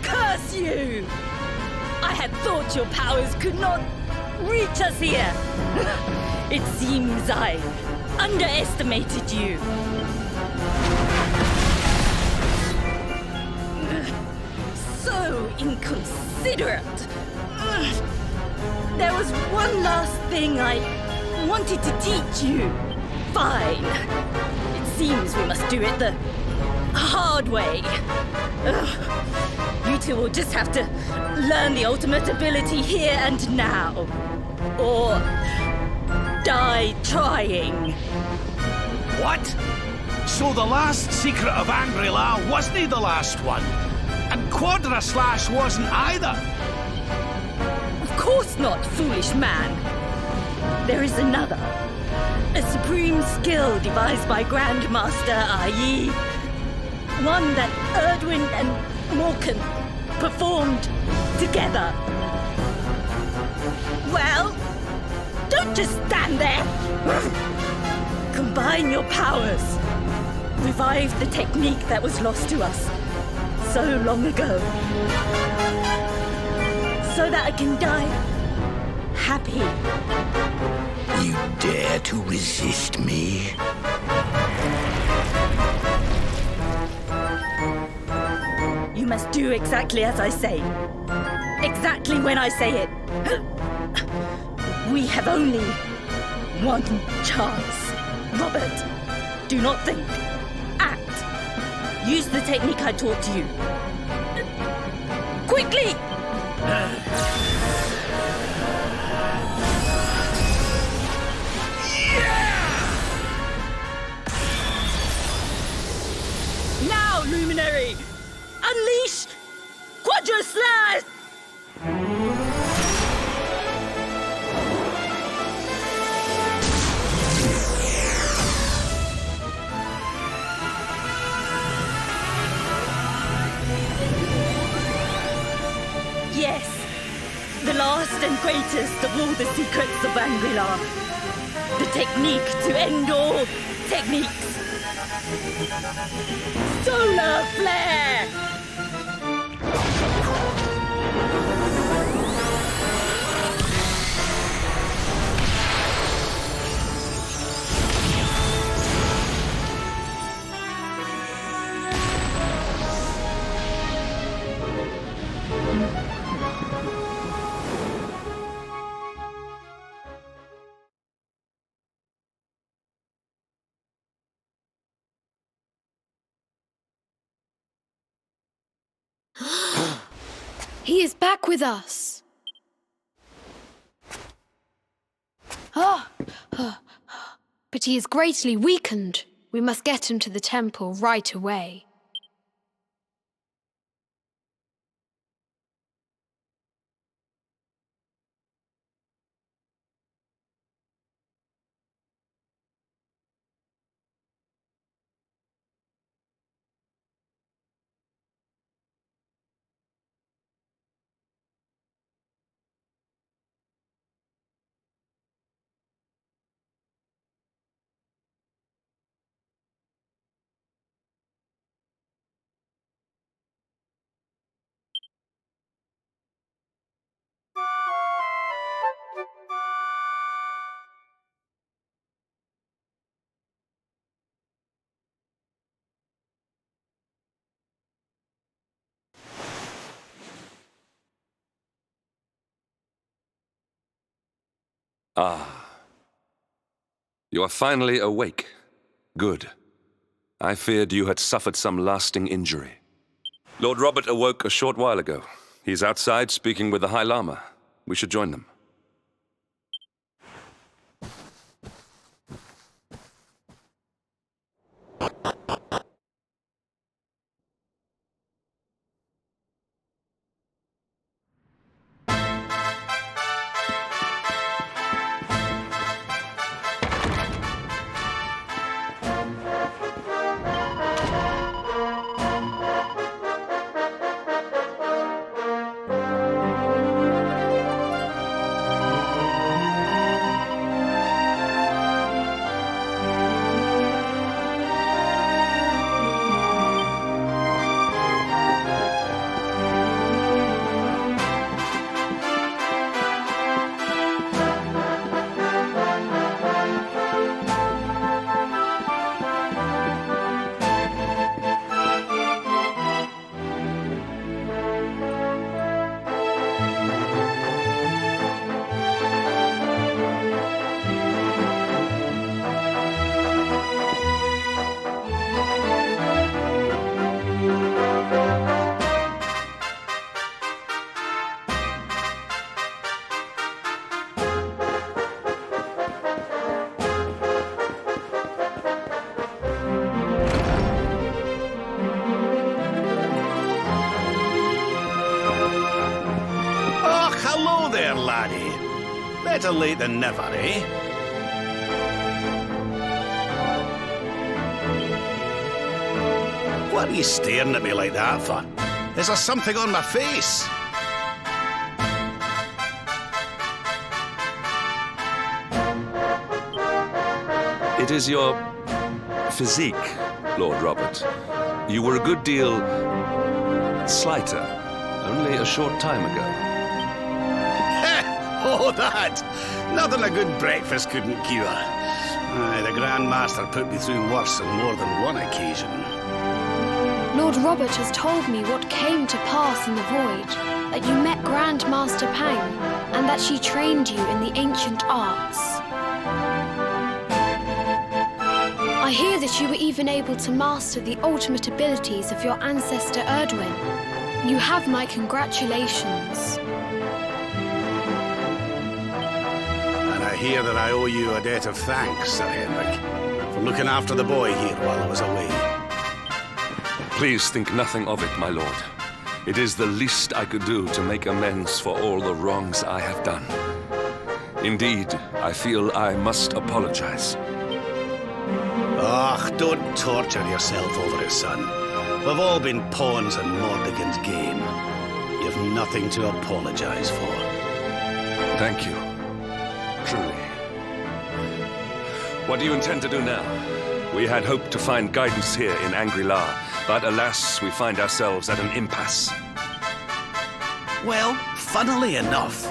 Curse you! I had thought your powers could not reach us here. It seems I underestimated you. So inconsiderate. There was one last thing I wanted to teach you. Fine. It seems we must do it the hard way. You two will just have to learn the ultimate ability here and now. Or die trying. What? So the last secret of Angry-La wasn't the last one? And Quadra Slash wasn't either? Of course not, foolish man. There is another. A supreme skill devised by Grandmaster i.e. one that Erdwin and Morkan performed together. Well, don't just stand there. Combine your powers. Revive the technique that was lost to us so long ago. So that I can die happy. You dare to resist me? You must do exactly as I say. Exactly when I say it. We have only one chance. Robert, do not think. Act. Use the technique I taught you. Quickly! Now, Luminary! Unleash Quadra Slash! Yes, the last and greatest of all the secrets of Angry-La. The technique to end all techniques. Solar Flare! He is back with us. But he is greatly weakened. We must get him to the temple right away. Ah. You are finally awake. Good. I feared you had suffered some lasting injury. Lord Robert awoke a short while ago. He's outside speaking with the High Lama. We should join them. Better late than never, eh? What are you staring at me like that for? Is there something on my face? It is your physique, Lord Robert. You were a good deal slighter only a short time ago. Oh, that! Nothing a good breakfast couldn't cure. Aye, the Grand Master put me through worse on more than one occasion. Lord Robert has told me what came to pass in the void, that you met Grand Master Pang, and that she trained you in the ancient arts. I hear that you were even able to master the ultimate abilities of your ancestor Erdwin. You have my congratulations. I hear that I owe you a debt of thanks, Sir Henrik, for looking after the boy here while I was away. Please think nothing of it, my lord. It is the least I could do to make amends for all the wrongs I have done. Indeed, I feel I must apologize. Ugh, don't torture yourself over it, son. We've all been pawns in Mordegon's game. You've nothing to apologize for. Thank you. Truly. What do you intend to do now? We had hoped to find guidance here in Angri-La, but alas, we find ourselves at an impasse. Well, funnily enough,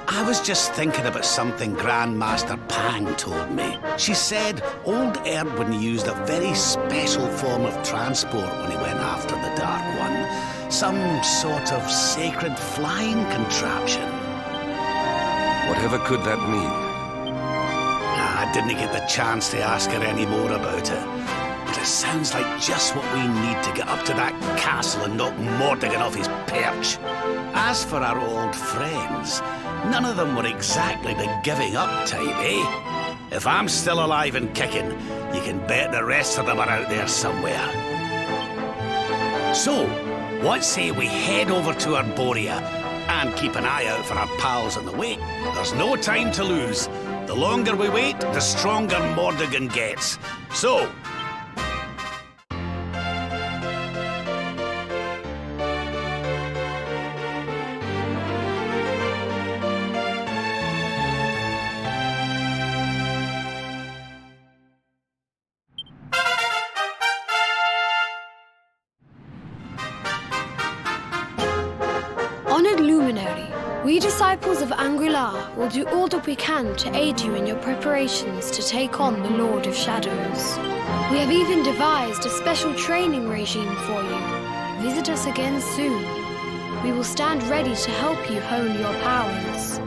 I was just thinking about something Grand Master Pang told me. She said old Erdwin used a very special form of transport when he went after the Dark One. Some sort of sacred flying contraption. Whatever could that mean? I didn't get the chance to ask her any more about it. But it sounds like just what we need to get up to that castle and knock Mordegon off his perch. As for our old friends, none of them were exactly the giving up type, eh? If I'm still alive and kicking, you can bet the rest of them are out there somewhere. So, what say we head over to Arborea and keep an eye out for our pals on the way? There's no time to lose. The longer we wait, the stronger Mordegon gets. So, Honored Luminary, we disciples of Angri-La will do all that we can to aid you in your preparations to take on the Lord of Shadows. We have even devised a special training regime for you. Visit us again soon. We will stand ready to help you hone your powers.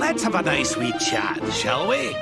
Let's have a nice wee chat, shall we?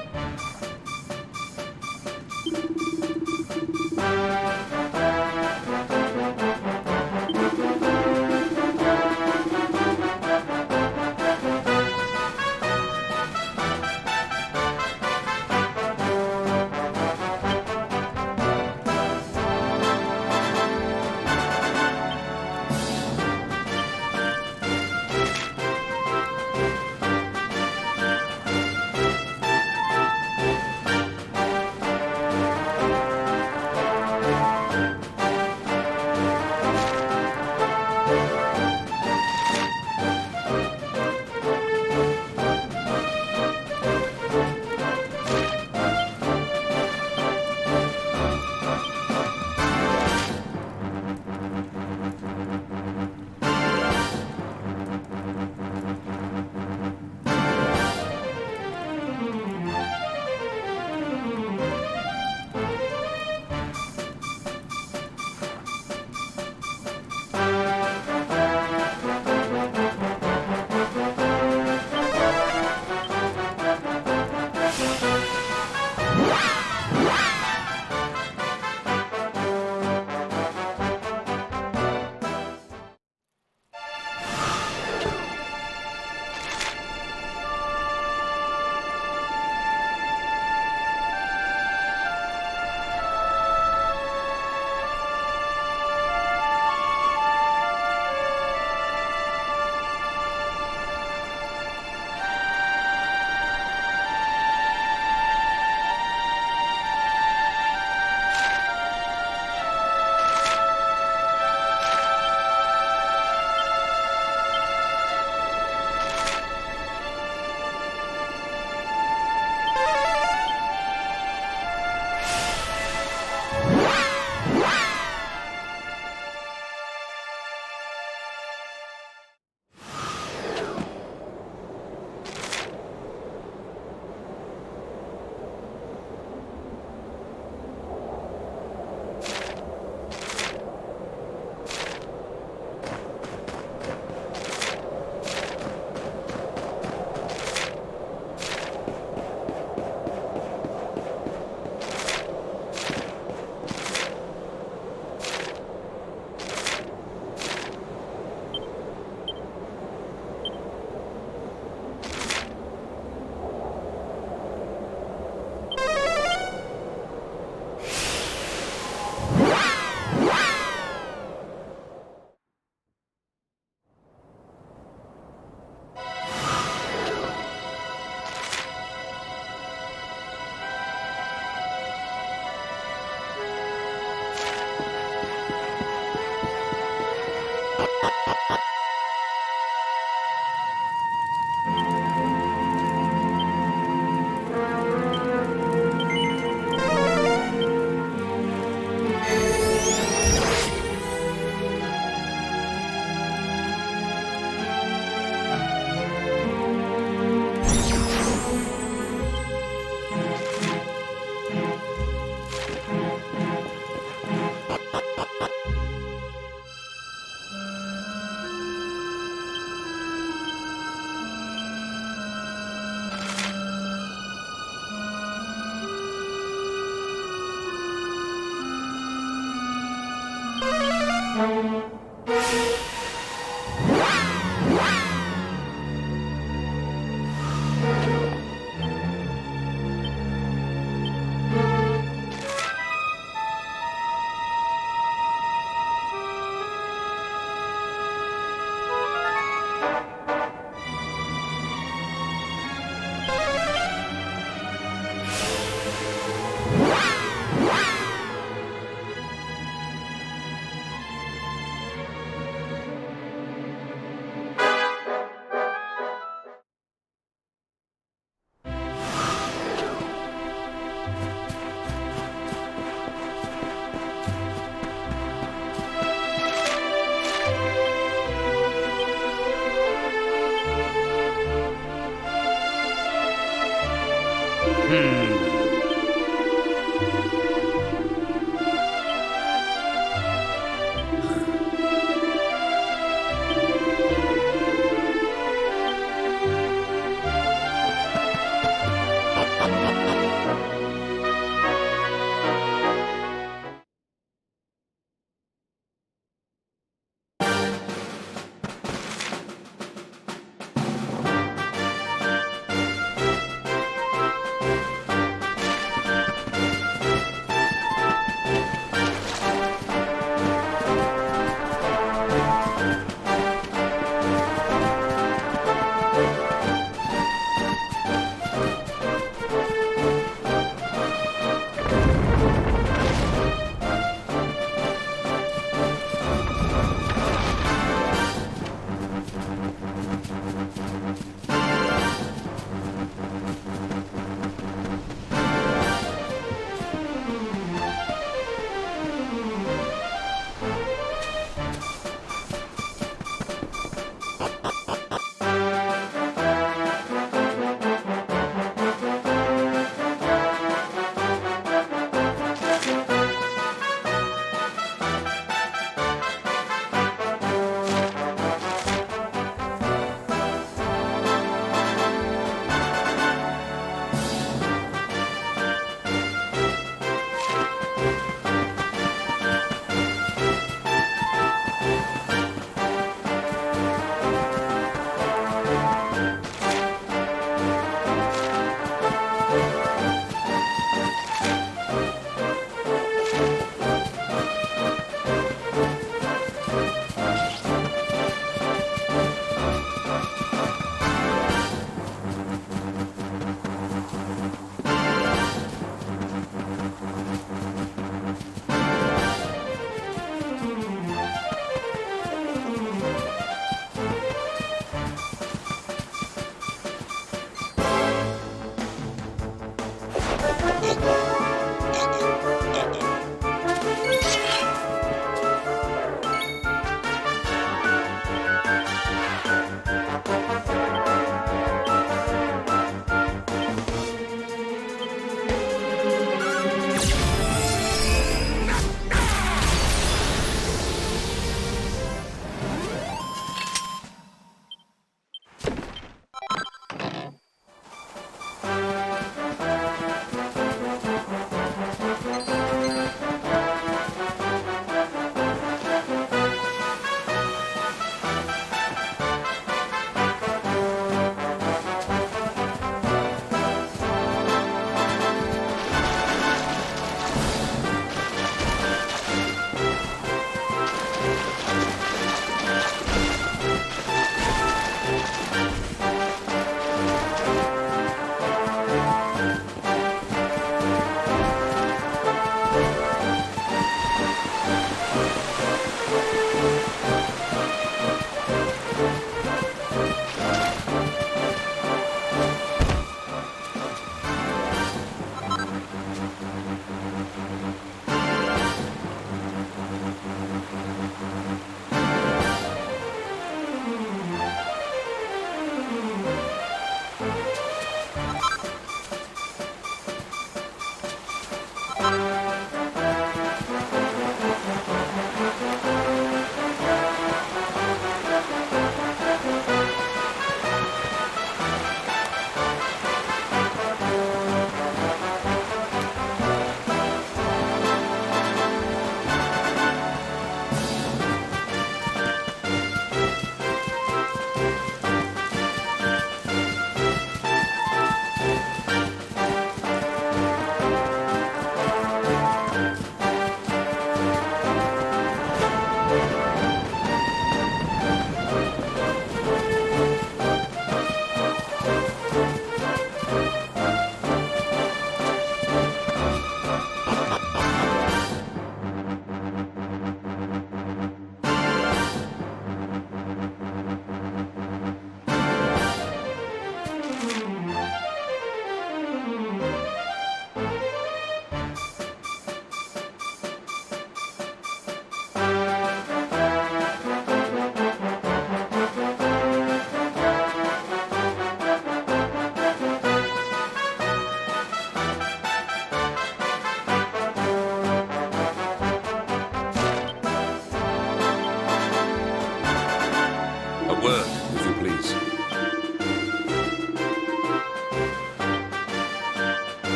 word, if you please.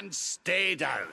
and stay down.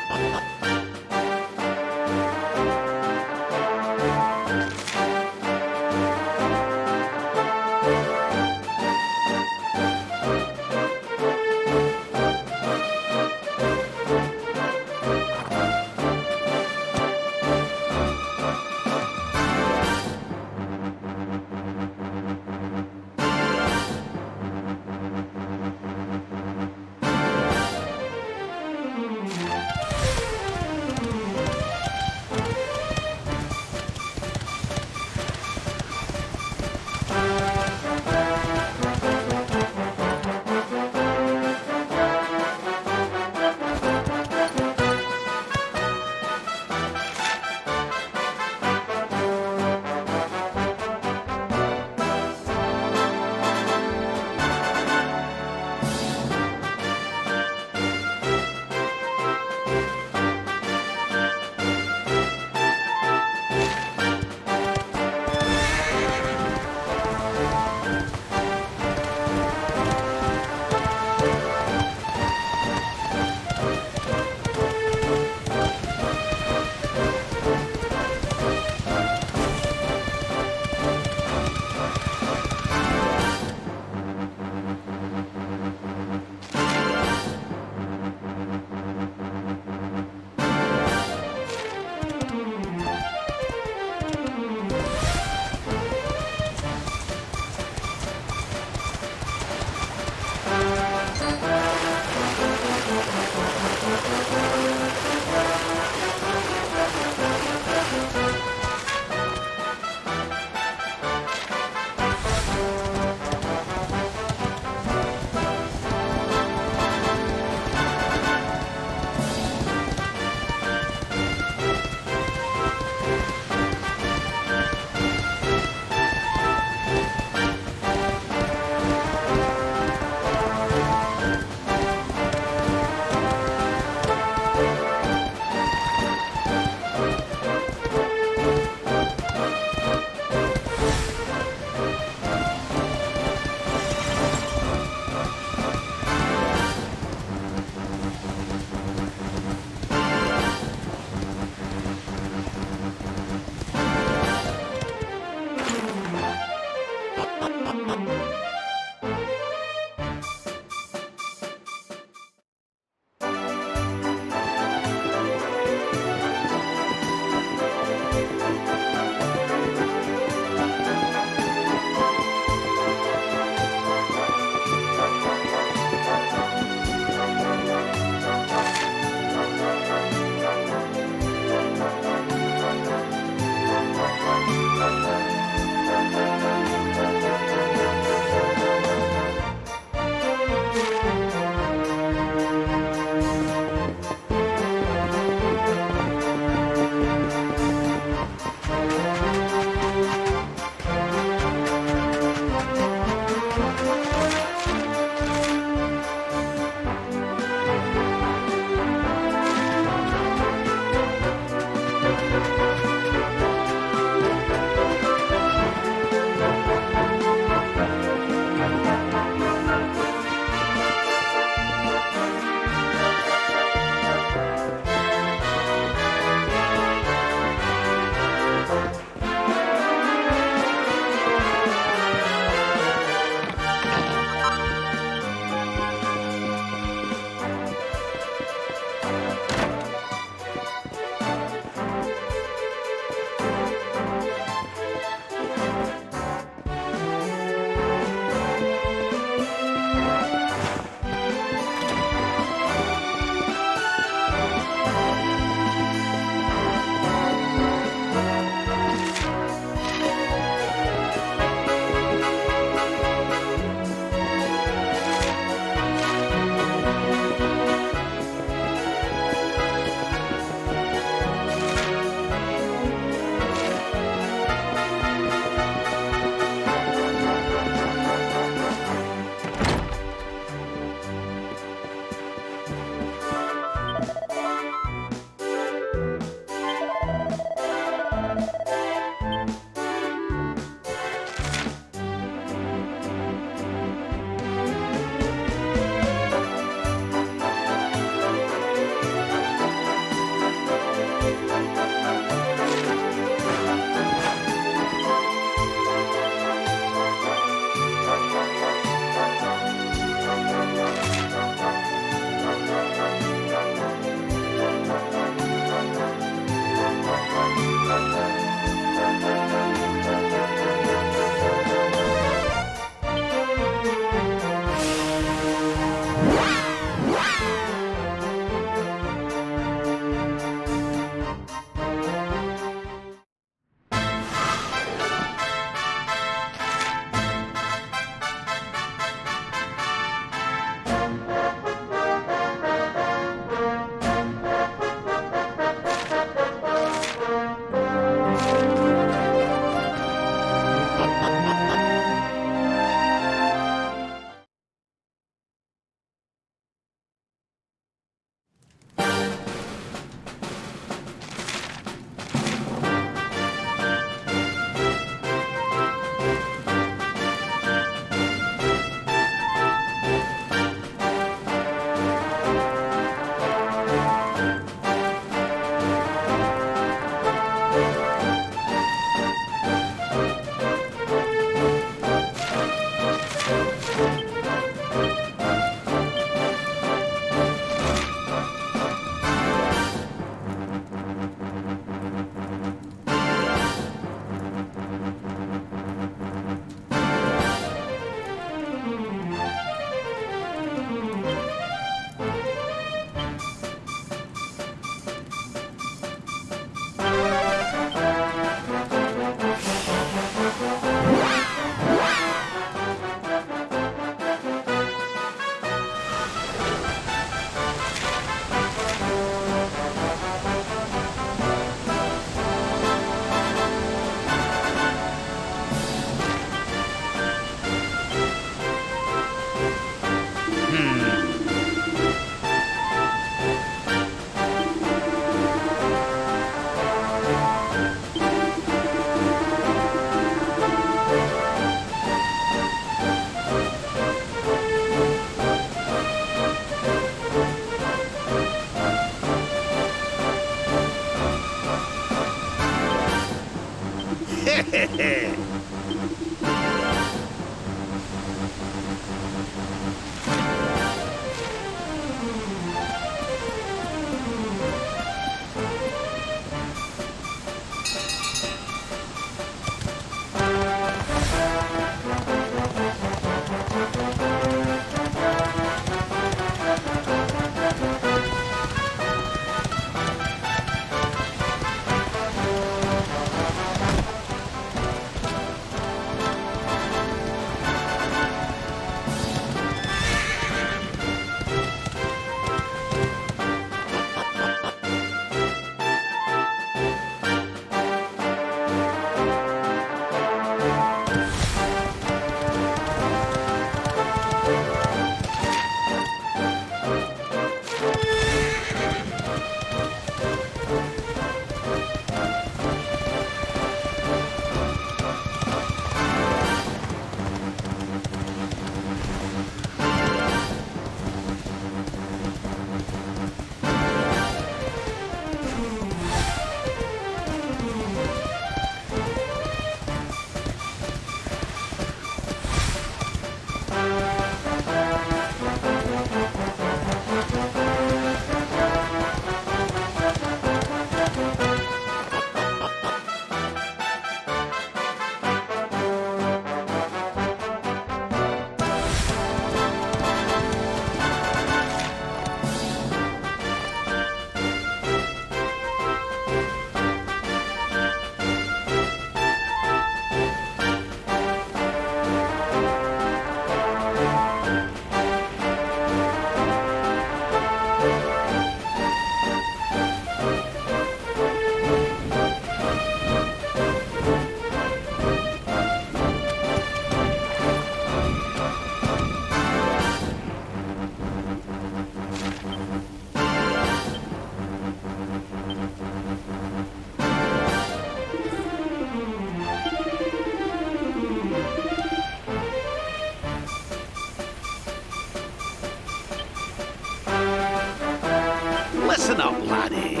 Listen up, laddie.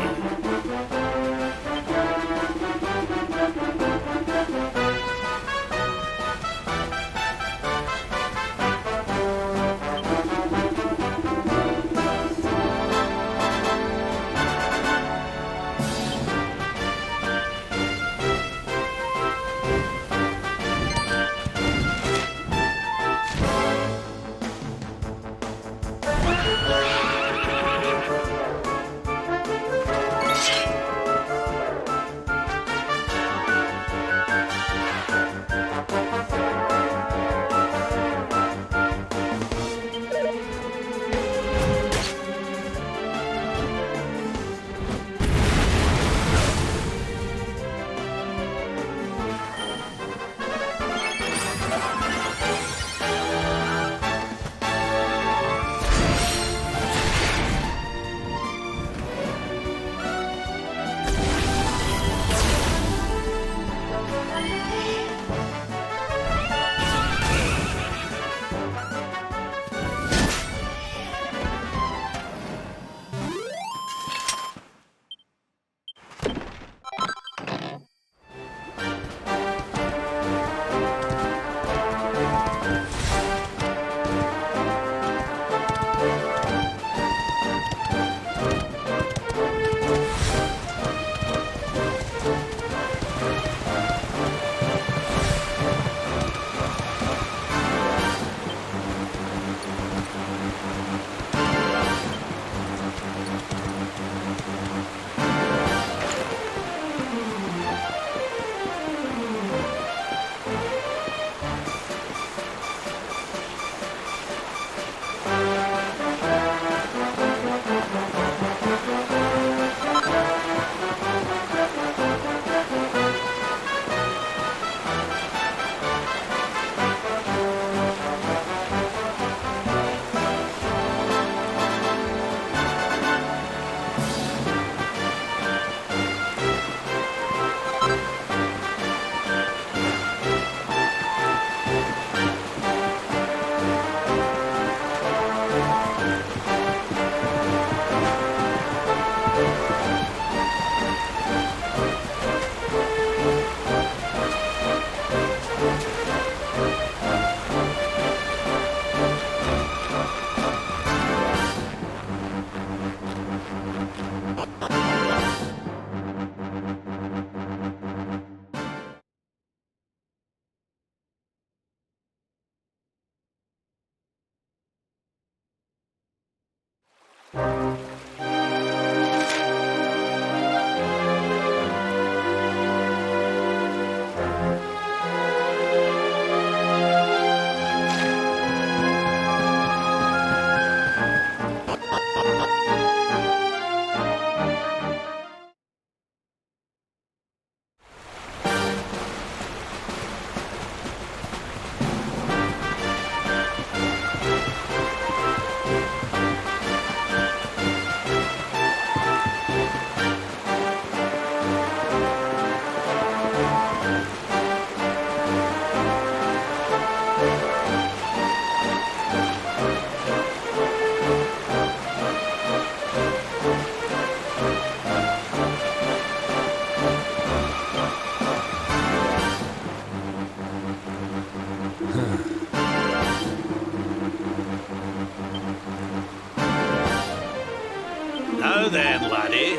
Now then, laddie.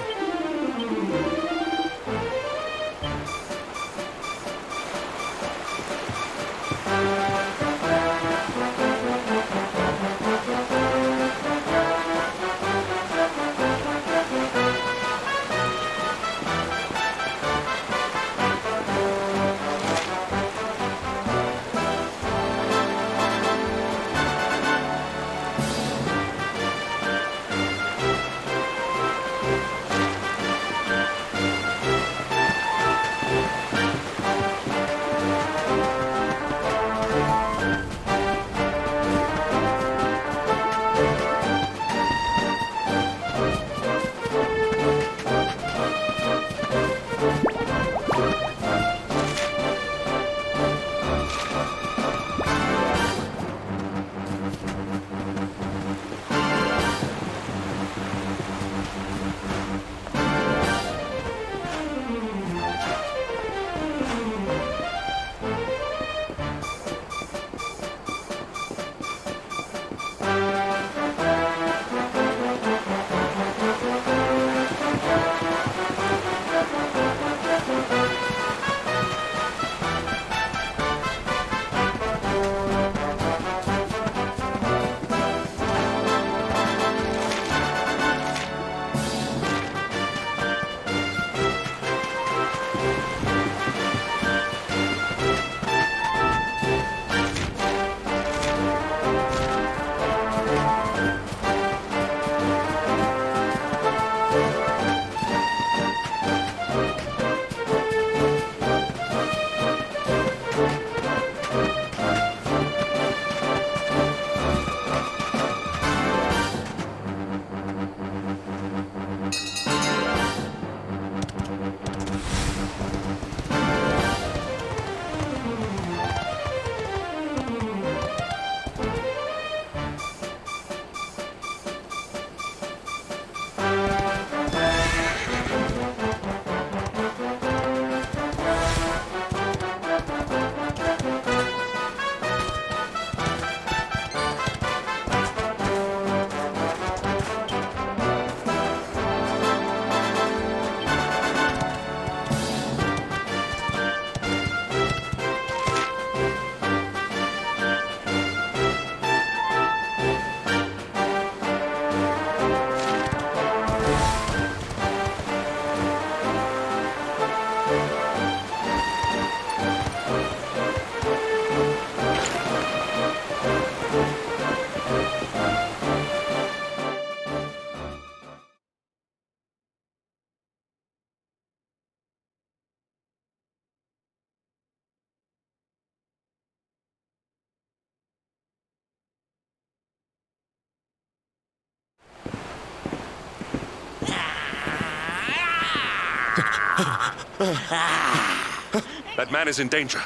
That man is in danger.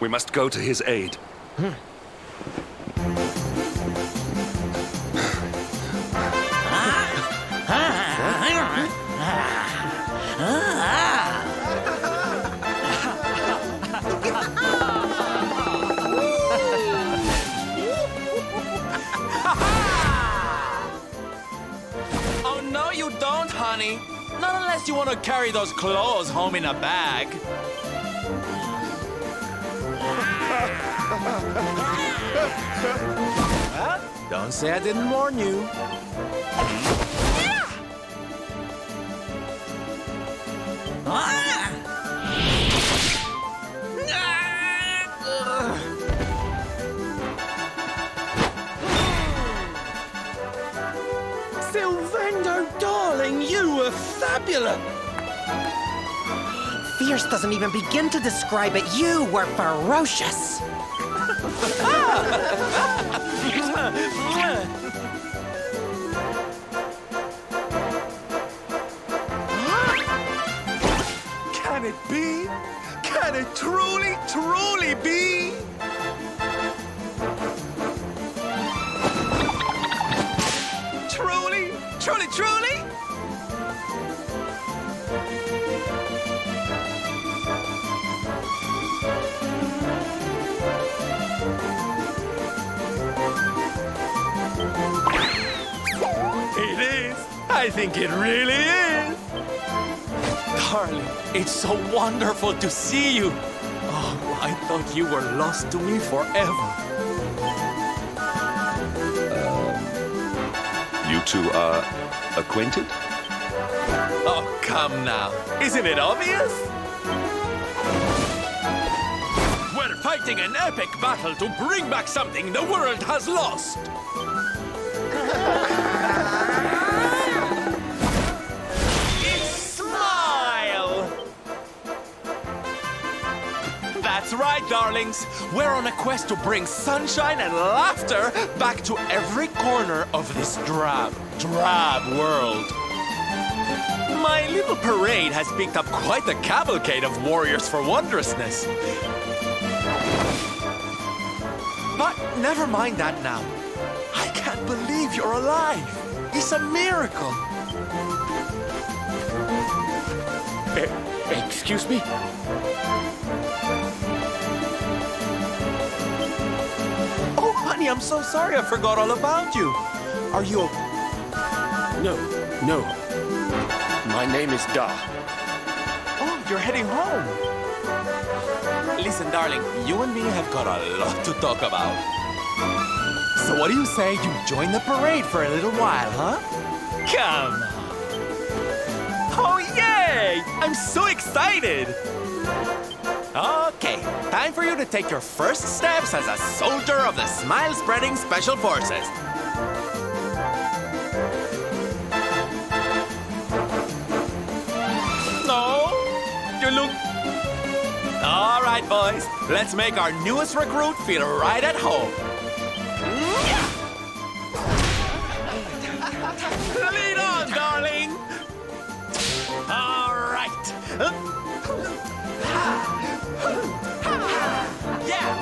We must go to his aid. Oh, no, you don't, honey. Not unless you want to carry those clothes home in a bag. Well, don't say I didn't warn you. Sylvando, darling, you were fabulous! Fierce doesn't even begin to describe it. You were ferocious. Can it be? Can it truly, truly be? Truly, truly, truly? It is. I think it really is. Darling, it's so wonderful to see you. Oh, I thought you were lost to me forever. You two are acquainted? Oh, come now. Isn't it obvious? We're fighting an epic battle to bring back something the world has lost. Smile! That's right, darlings. We're on a quest to bring sunshine and laughter back to every corner of this drab world. My little parade has picked up quite the cavalcade of warriors for wondrousness. But never mind that now. I can't believe you're alive. It's a miracle. Excuse me? Oh, honey, I'm so sorry. I forgot all about you. Are you... No. My name is Da. Oh, you're heading home. Listen, darling, you and me have got a lot to talk about. So what do you say you join the parade for a little while, huh? Come on. Oh, yay! I'm so excited! Okay, time for you to take your first steps as a soldier of the Smile-Spreading Special Forces. No, you look... All right, boys, let's make our newest recruit feel right at home. Lead on, darling! All right. Yeah!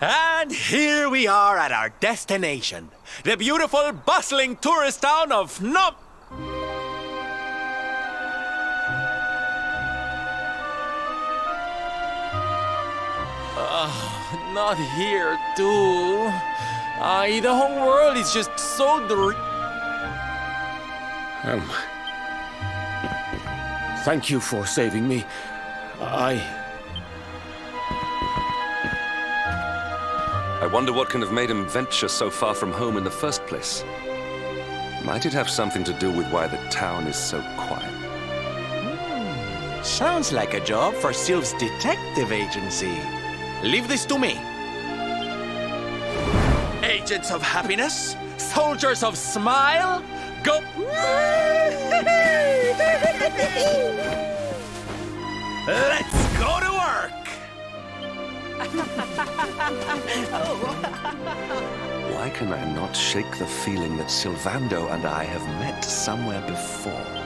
And here we are at our destination, the beautiful, bustling tourist town of Nop. Not here, too. The whole world is just so Thank you for saving me. I wonder what can have made him venture so far from home in the first place. Might it have something to do with why the town is so quiet? Sounds like a job for Sylph's detective agency. Leave this to me. Agents of happiness, soldiers of smile, go. Let's go to work. Why can I not shake the feeling that Sylvando and I have met somewhere before?